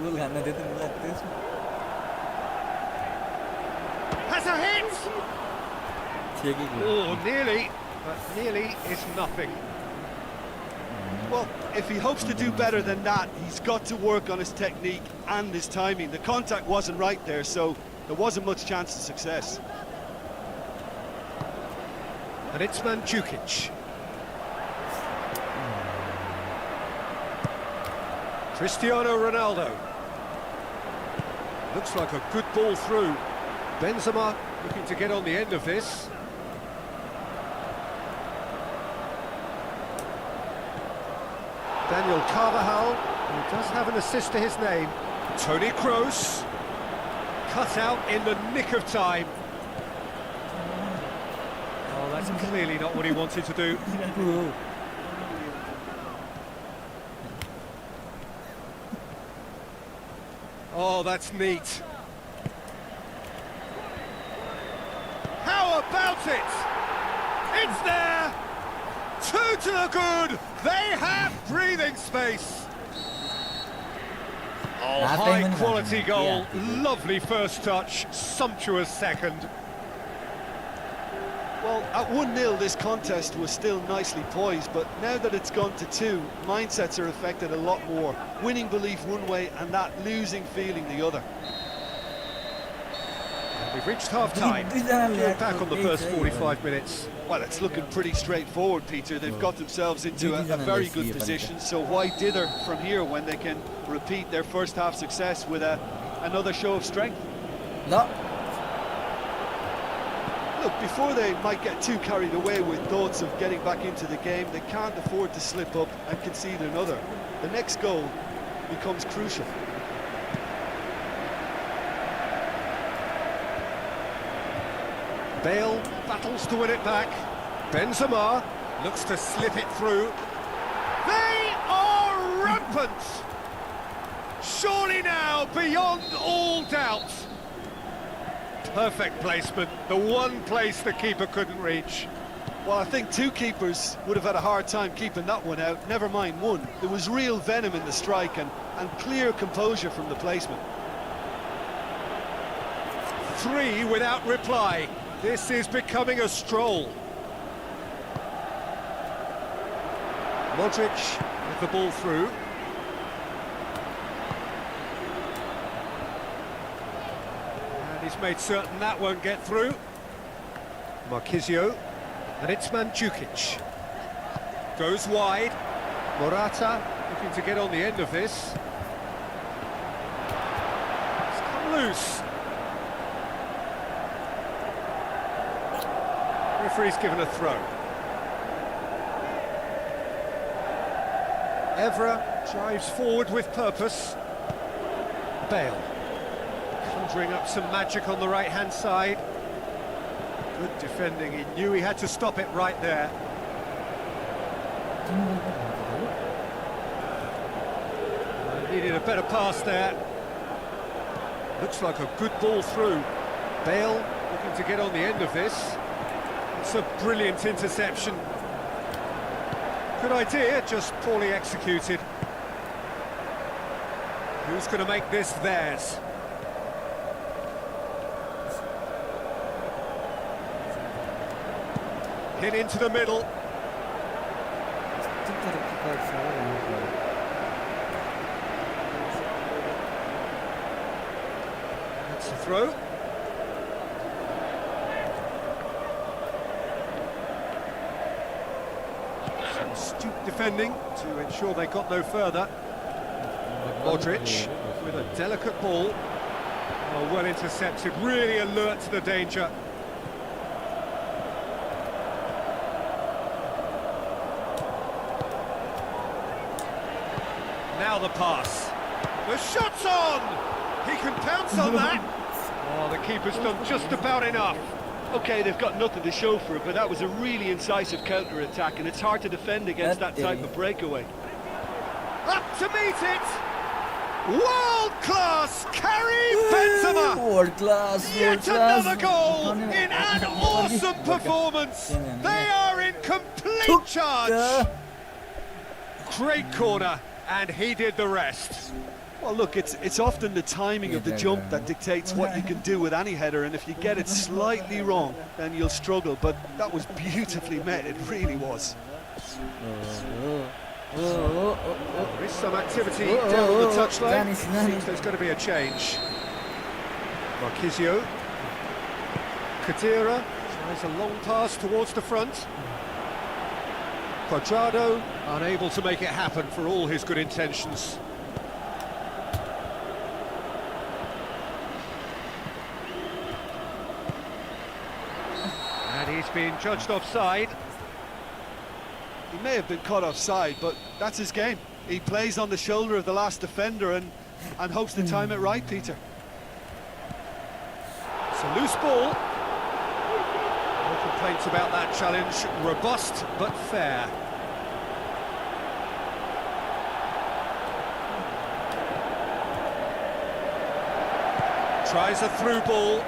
गोल खान दियो त मलाई त्यसमा Has a hit! थियो कि Oh, nearly, but nearly is nothing. Well, if he hopes to do better than that, he's got to work on his technique and his timing. The contact wasn't right there, so there wasn't much chance of success. And it's Mandzukic. Cristiano Ronaldo. Looks like a good ball through. Benzema looking to get on the end of this. Daniel Carvajal, who does have an assist to his name. Toni Kroos, cut out in the nick of time. Oh, that's clearly not what he wanted to do. Oh, that's neat. How about it? It's there! 2 to the good! They have breathing space! Oh, high quality goal. Lovely first touch, sumptuous second. Well, at 1-0 this contest was still nicely poised, but now that it's gone to 2, mindsets are affected a lot more. Winning belief one way and that losing feeling the other. We've reached half-time. We're back on the first 45 minutes. Well, it's looking pretty straightforward, Peter. They've got themselves into a very good position, so why dither from here when they can repeat their first half success with another show of strength? No. Look, before they might get too carried away with thoughts of getting back into the game, they can't afford to slip up and concede another. The next goal becomes crucial. Bale battles to win it back. Benzema looks to slip it through. They are rampant! Surely now, beyond all doubt. Perfect placement, the one place the keeper couldn't reach. Well, I think 2 keepers would have had a hard time keeping that one out, never mind 1. There was real venom in the strike and clear composure from the placement. 3 without reply. This is becoming a stroll. Modric with the ball through. And he's made certain that won't get through. Marquisio. And it's Mandzukic. Goes wide. Morata looking to get on the end of this. It's come loose. Referee's given a throw. Evra drives forward with purpose. Bale conjuring up some magic on the right-hand side. Good defending, he knew he had to stop it right there. Needed a better pass there. Looks like a good ball through. Bale looking to get on the end of this. It's a brilliant interception. Good idea, just poorly executed. Who's going to make this theirs? Hit into the middle. That's the throw. Some astute defending to ensure they got no further. Modric with a delicate ball. Oh, well intercepted, really alert to the danger. Now the pass. The shot's on! He can pounce on that. Oh, the keeper's done just about enough. Okay, they've got nothing to show for it, but that was a really incisive counter-attack, and it's hard to defend against that type of breakaway. Up to meet it! World-class Karim Benzema! World class. Yet another goal in an awesome performance. They are in complete charge. Great corner, and he did the rest. Well, look, it's often the timing of the jump that dictates what you can do with any header, and if you get it slightly wrong, then you'll struggle. But that was beautifully met, it really was. There is some activity down on the touchline. Seems there's going to be a change. Marquisio. Khedira tries a long pass towards the front. Cuadrado unable to make it happen for all his good intentions. And he's been judged offside. He may have been caught offside, but that's his game. He plays on the shoulder of the last defender and hopes to time it right, Peter. It's a loose ball. No complaints about that challenge. Robust but fair. Tries a through ball.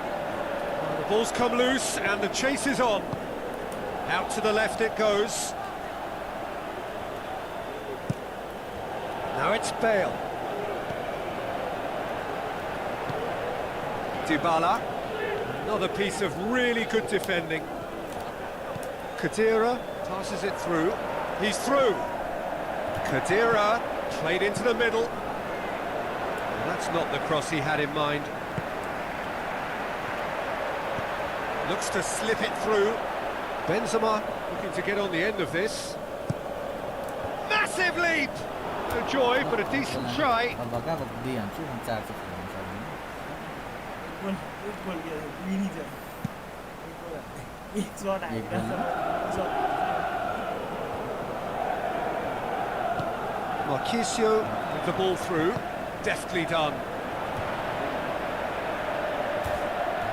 The ball's come loose and the chase is on. Out to the left it goes. Now it's Bale. Dybala. Another piece of really good defending. Khedira passes it through. He's through. Khedira played into the middle. Well, that's not the cross he had in mind. Looks to slip it through. Benzema looking to get on the end of this. Massive leap! No joy, but a decent try. Marquisio with the ball through. Deftly done.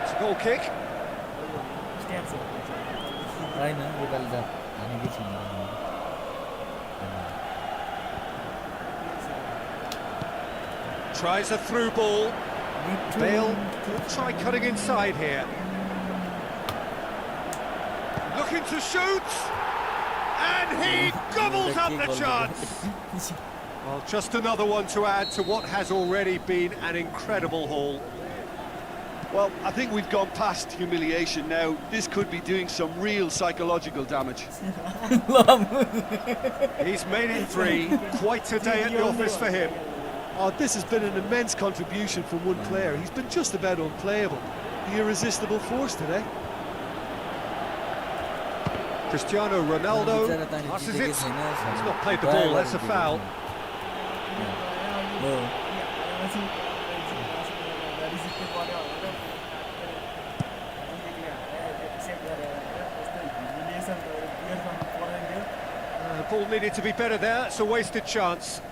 It's a goal kick. Tries a through ball. Bale will try cutting inside here. Looking to shoot. And he gobbles up the chance. Well, just another one to add to what has already been an incredible haul. Well, I think we've gone past humiliation now. This could be doing some real psychological damage. He's made it 3. Quite a day at the office for him. Oh, this has been an immense contribution from one player. He's been just about unplayable. The irresistible force today. Cristiano Ronaldo passes it. He's not played the ball, that's a foul. The ball needed to be better there, it's a wasted chance.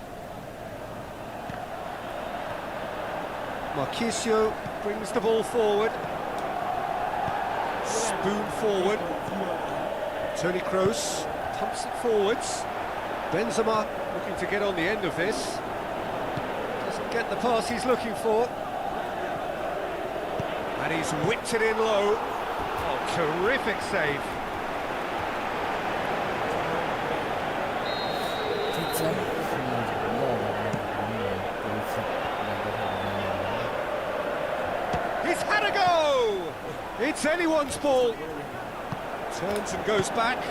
Marquisio brings the ball forward. Spoon forward. Toni Kroos pumps it forwards. Benzema looking to get on the end of this. Doesn't get the pass he's looking for. And he's whipped it in low. Oh, terrific save. He's had a go! It's anyone's ball. Turns and goes back.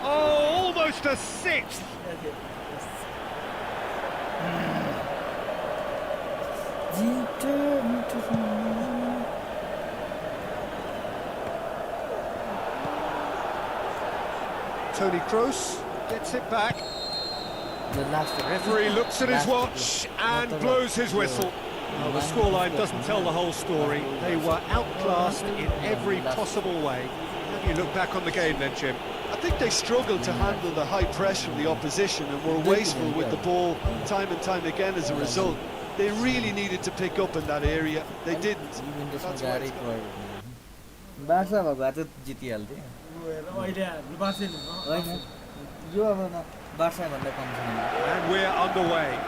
Oh, almost a 6th. Toni Kroos gets it back. The referee looks at his watch and blows his whistle. Well, the scoreline doesn't tell the whole story. They were outclassed in every possible way. How do you look back on the game then, Jim? I think they struggled to handle the high pressure of the opposition and were wasteful with the ball time and time again as a result. They really needed to pick up in that area. They didn't. That's why it's And we're underway.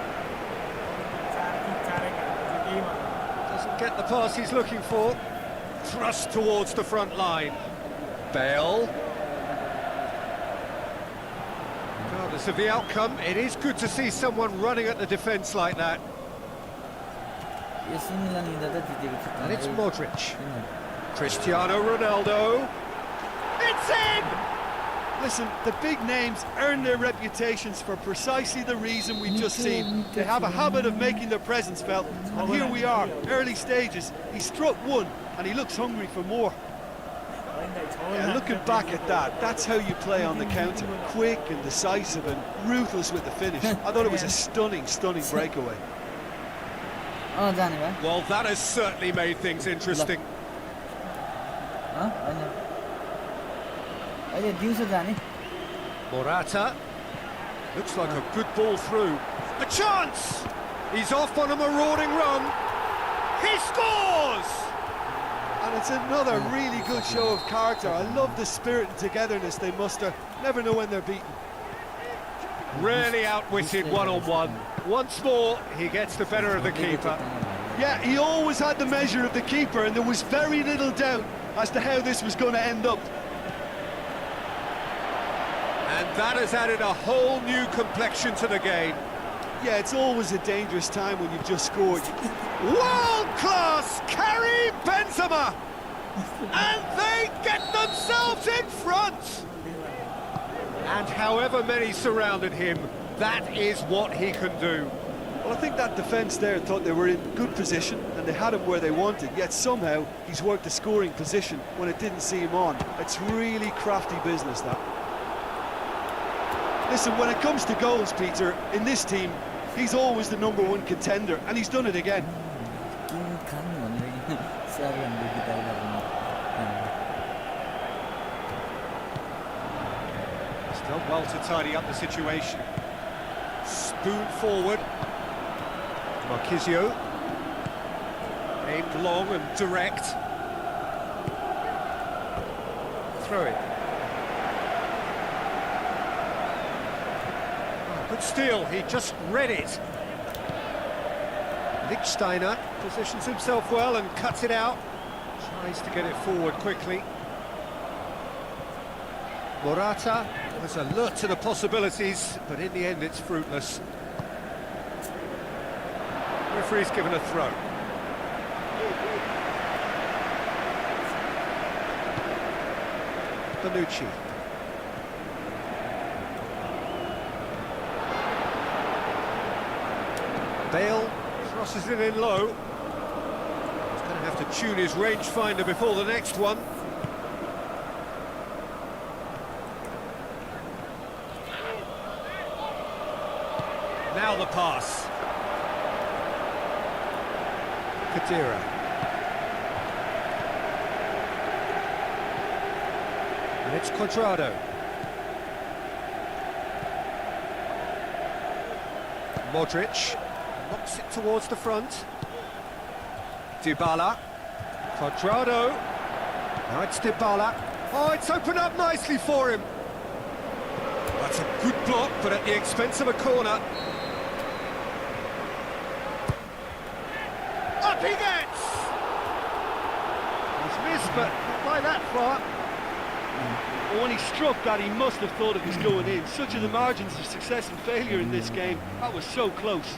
get the pass he's looking for. Thrust towards the front line. Bale. Regardless of the outcome, it is good to see someone running at the defence like that. And it's Modric. Cristiano Ronaldo. It's in! Listen, the big names earn their reputations for precisely the reason we've just seen. They have a habit of making their presence felt, and here we are, early stages. He struck one, and he looks hungry for more. Yeah, looking back at that, that's how you play on the counter. Quick and decisive and ruthless with the finish. I thought it was a stunning, stunning breakaway. Well, that has certainly made things interesting. Morata. Looks like a good ball through. A chance! He's off on a marauding run. He scores! And it's another really good show of character. I love the spirit and togetherness they muster. Never know when they're beaten. Really outwitted one-on-one. Once more, he gets the better of the keeper. Yeah, he always had the measure of the keeper, and there was very little doubt as to how this was going to end up. And that has added a whole new complexion to the game. Yeah, it's always a dangerous time when you've just scored. World-class Karim Benzema! And they get themselves in front! And however many surrounded him, that is what he can do. Well, I think that defence there thought they were in good position and they had him where they wanted, yet somehow he's worked the scoring position when it didn't see him on. It's really crafty business, that. Listen, when it comes to goals, Peter, in this team, he's always the #1 contender, and he's done it again. He's done well to tidy up the situation. Spoon forward. Marquisio. Aimed long and direct. Throw it. Good steal, he just read it. Lichtsteiner positions himself well and cuts it out. Tries to get it forward quickly. Morata was alert to the possibilities, but in the end it's fruitless. Referee's given a throw. Bonucci. Bale crosses it in low. He's going to have to tune his rangefinder before the next one. Now the pass. Kadira. And it's Cuadrado. Modric. Knocks it towards the front. Dybala. Cuadrado. Now it's Dybala. Oh, it's opened up nicely for him. That's a good block, but at the expense of a corner. Up he gets! He's missed, but not by that far. Well, when he struck that, he must have thought it was going in. Such are the margins of success and failure in this game. That was so close.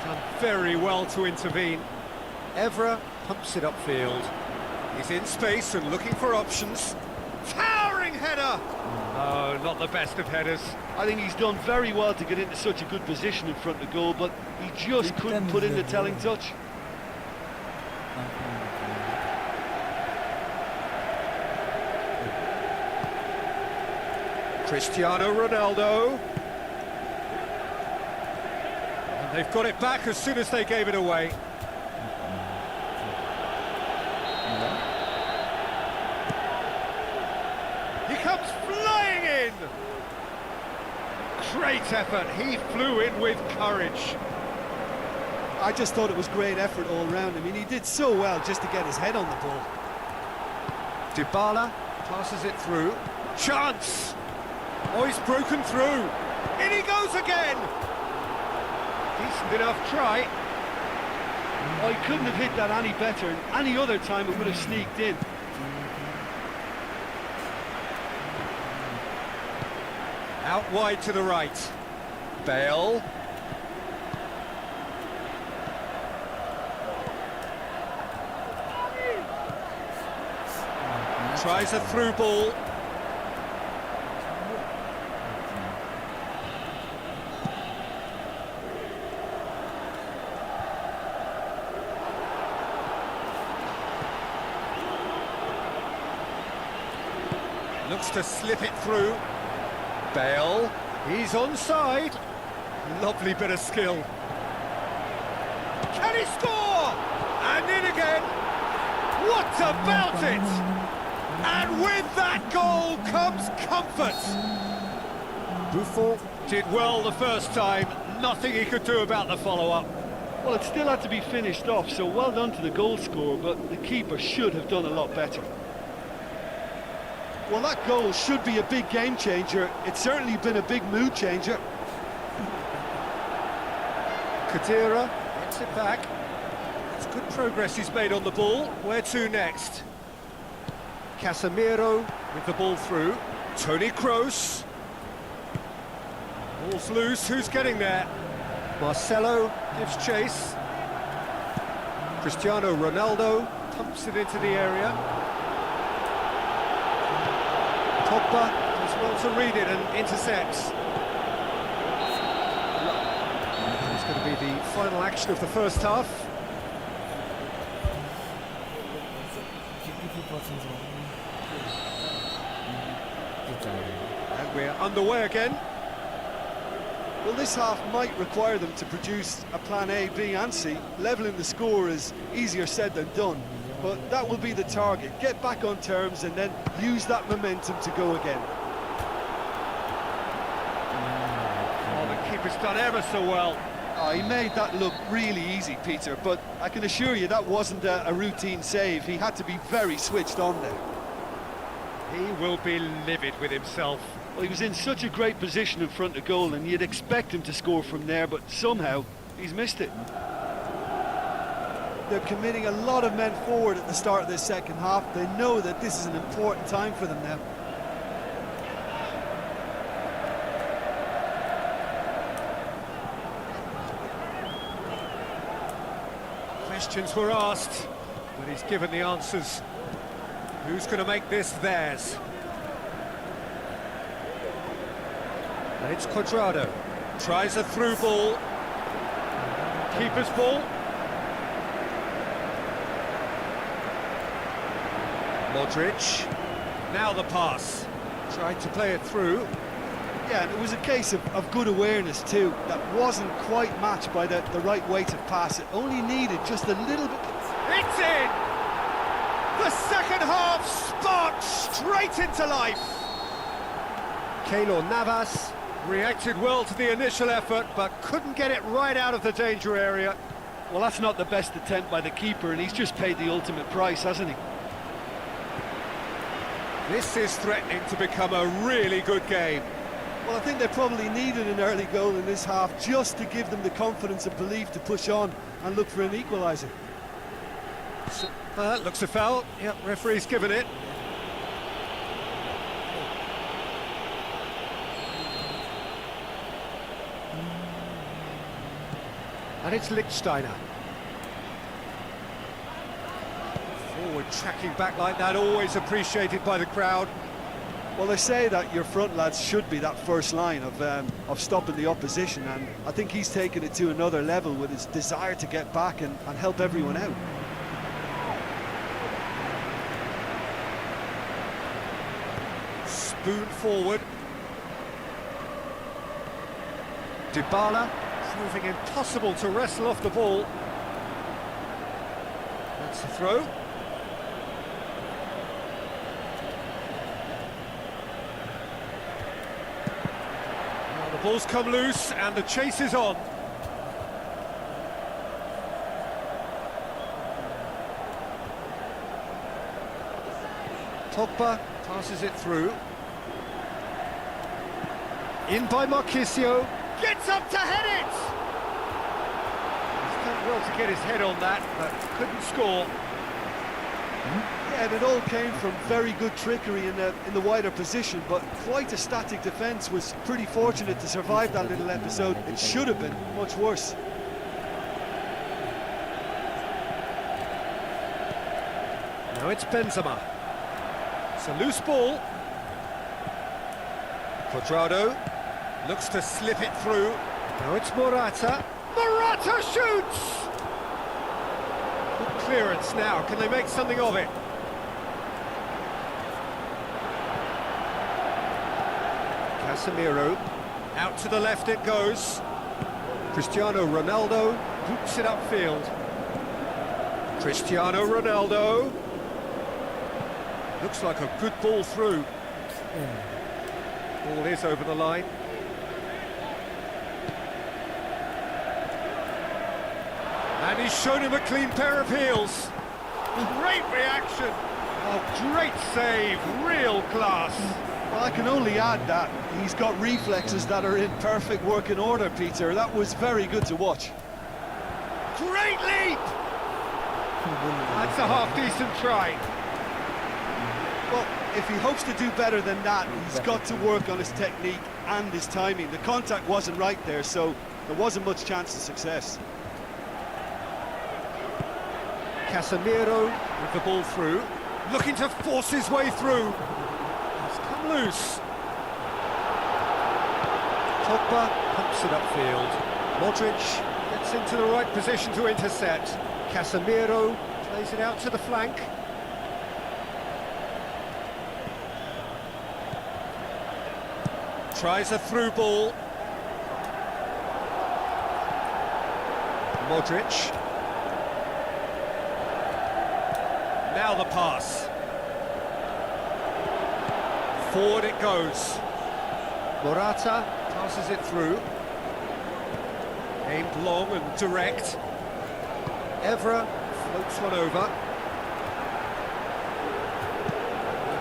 Done very well to intervene. Evra pumps it upfield. He's in space and looking for options. Towering header! Oh, not the best of headers. I think he's done very well to get into such a good position in front of goal, but he just couldn't put in the telling touch. Cristiano Ronaldo. And they've got it back as soon as they gave it away. He comes flying in! Great effort, he flew in with courage. I just thought it was great effort all round. I mean, he did so well just to get his head on the ball. Dybala passes it through. Chance! Oh, he's broken through. In he goes again! Decent enough try. Oh, he couldn't have hit that any better. Any other time it would have sneaked in. Out wide to the right. Bale. Tries a through ball. Looks to slip it through. Bale, he's onside. Lovely bit of skill. Can he score? And in again. What about it? And with that goal comes comfort. Buffon did well the first time. Nothing he could do about the follow-up. Well, it still had to be finished off, so well done to the goal scorer, but the keeper should have done a lot better. Well, that goal should be a big game changer. It's certainly been a big mood changer. Kadira gets it back. It's good progress he's made on the ball. Where to next? Casemiro with the ball through. Toni Kroos. Ball's loose. Who's getting there? Marcelo gives chase. Cristiano Ronaldo pumps it into the area. Pogba does well to read it and intercepts. It's going to be the final action of the first half. And we're underway again. Well, this half might require them to produce a plan A, B and C. Levelling the score is easier said than done, but that will be the target. Get back on terms and then use that momentum to go again. Oh, the keeper's done ever so well. Oh, he made that look really easy, Peter, but I can assure you that wasn't a routine save. He had to be very switched on there. He will be livid with himself. Well, he was in such a great position in front of goal, and you'd expect him to score from there, but somehow he's missed it. They're committing a lot of men forward at the start of this second half. They know that this is an important time for them now. Questions were asked, but he's given the answers. Who's going to make this theirs? And it's Cuadrado. Tries a through ball. Keeper's ball. Modric. Now the pass. Tried to play it through. Yeah, and it was a case of good awareness too. That wasn't quite matched by the right weight of pass. It only needed just a little bit. It's in! The second half sparked straight into life. Keylor Navas reacted well to the initial effort, but couldn't get it right out of the danger area. Well, that's not the best attempt by the keeper, and he's just paid the ultimate price, hasn't he? This is threatening to become a really good game. Well, I think they probably needed an early goal in this half just to give them the confidence and belief to push on and look for an equaliser. Looks a foul. Yep, referee's given it. And it's Lichtsteiner. Forward tracking back like that, always appreciated by the crowd. Well, they say that your front lads should be that first line of stopping the opposition, and I think he's taken it to another level with his desire to get back and help everyone out. Spoon forward. Dybala proving impossible to wrestle off the ball. That's the throw. Now the ball's come loose and the chase is on. Pogba passes it through. In by Marchisio. Gets up to head it! Done well to get his head on that, but couldn't score. Yeah, and it all came from very good trickery in the wider position, but quite a static defence. Was pretty fortunate to survive that little episode. It should have been much worse. Now it's Benzema. It's a loose ball. Cuadrado looks to slip it through. Now it's Morata. Morata shoots! Good clearance now. Can they make something of it? Casemiro. Out to the left it goes. Cristiano Ronaldo hoops it upfield. Cristiano Ronaldo. Looks like a good ball through. Ball is over the line. And he's shown him a clean pair of heels. Great reaction. Oh, great save. Real class. Well, I can only add that he's got reflexes that are in perfect working order, Peter. That was very good to watch. Great leap. That's a half-decent try. Well, if he hopes to do better than that, he's got to work on his technique and his timing. The contact wasn't right there, so there wasn't much chance of success. Casemiro with the ball through, looking to force his way through. It's come loose. Pogba pumps it upfield. Modric gets into the right position to intercept. Casemiro plays it out to the flank. Tries a through ball. Modric. Now the pass. Forward it goes. Morata passes it through. Aimed long and direct. Evra floats one over.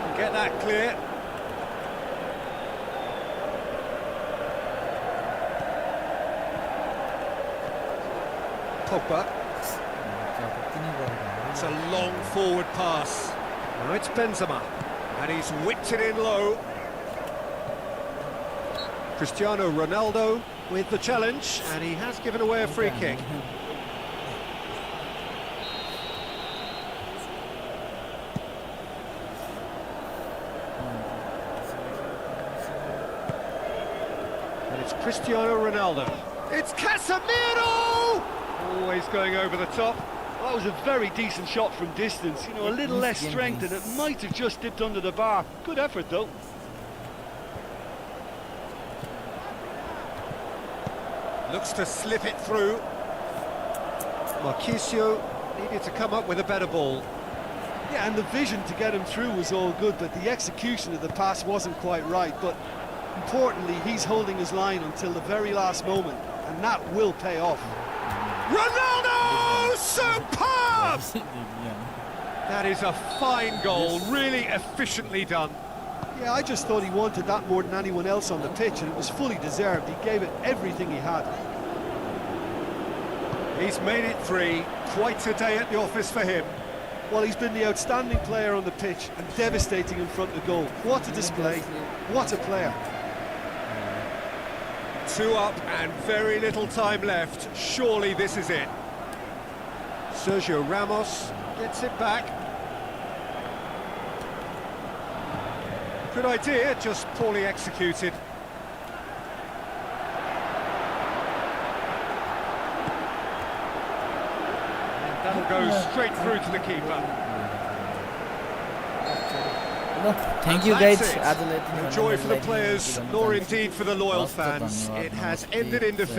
Can get that clear. Pogba. It's a long forward pass. Now it's Benzema, and he's whipped it in low. Cristiano Ronaldo with the challenge, and he has given away a free kick. And it's Cristiano Ronaldo. It's Casemiro! Always going over the top. That was a very decent shot from distance. You know, a little less strength and it might have just dipped under the bar. Good effort, though. Looks to slip it through. Marquinhos needed to come up with a better ball. Yeah, and the vision to get him through was all good, but the execution of the pass wasn't quite right. But importantly, he's holding his line until the very last moment, and that will pay off. Ronaldo! Superb! That is a fine goal, really efficiently done. Yeah, I just thought he wanted that more than anyone else on the pitch, and it was fully deserved. He gave it everything he had. He's made it 3. Quite a day at the office for him. Well, he's been the outstanding player on the pitch and devastating in front of goal. What a display, what a player. 2 up and very little time left. Surely this is it. Sergio Ramos gets it back. Good idea, just poorly executed. And that'll go straight through to the keeper. Thank you guys. No joy for the players, nor indeed for the loyal fans. It has ended in defeat.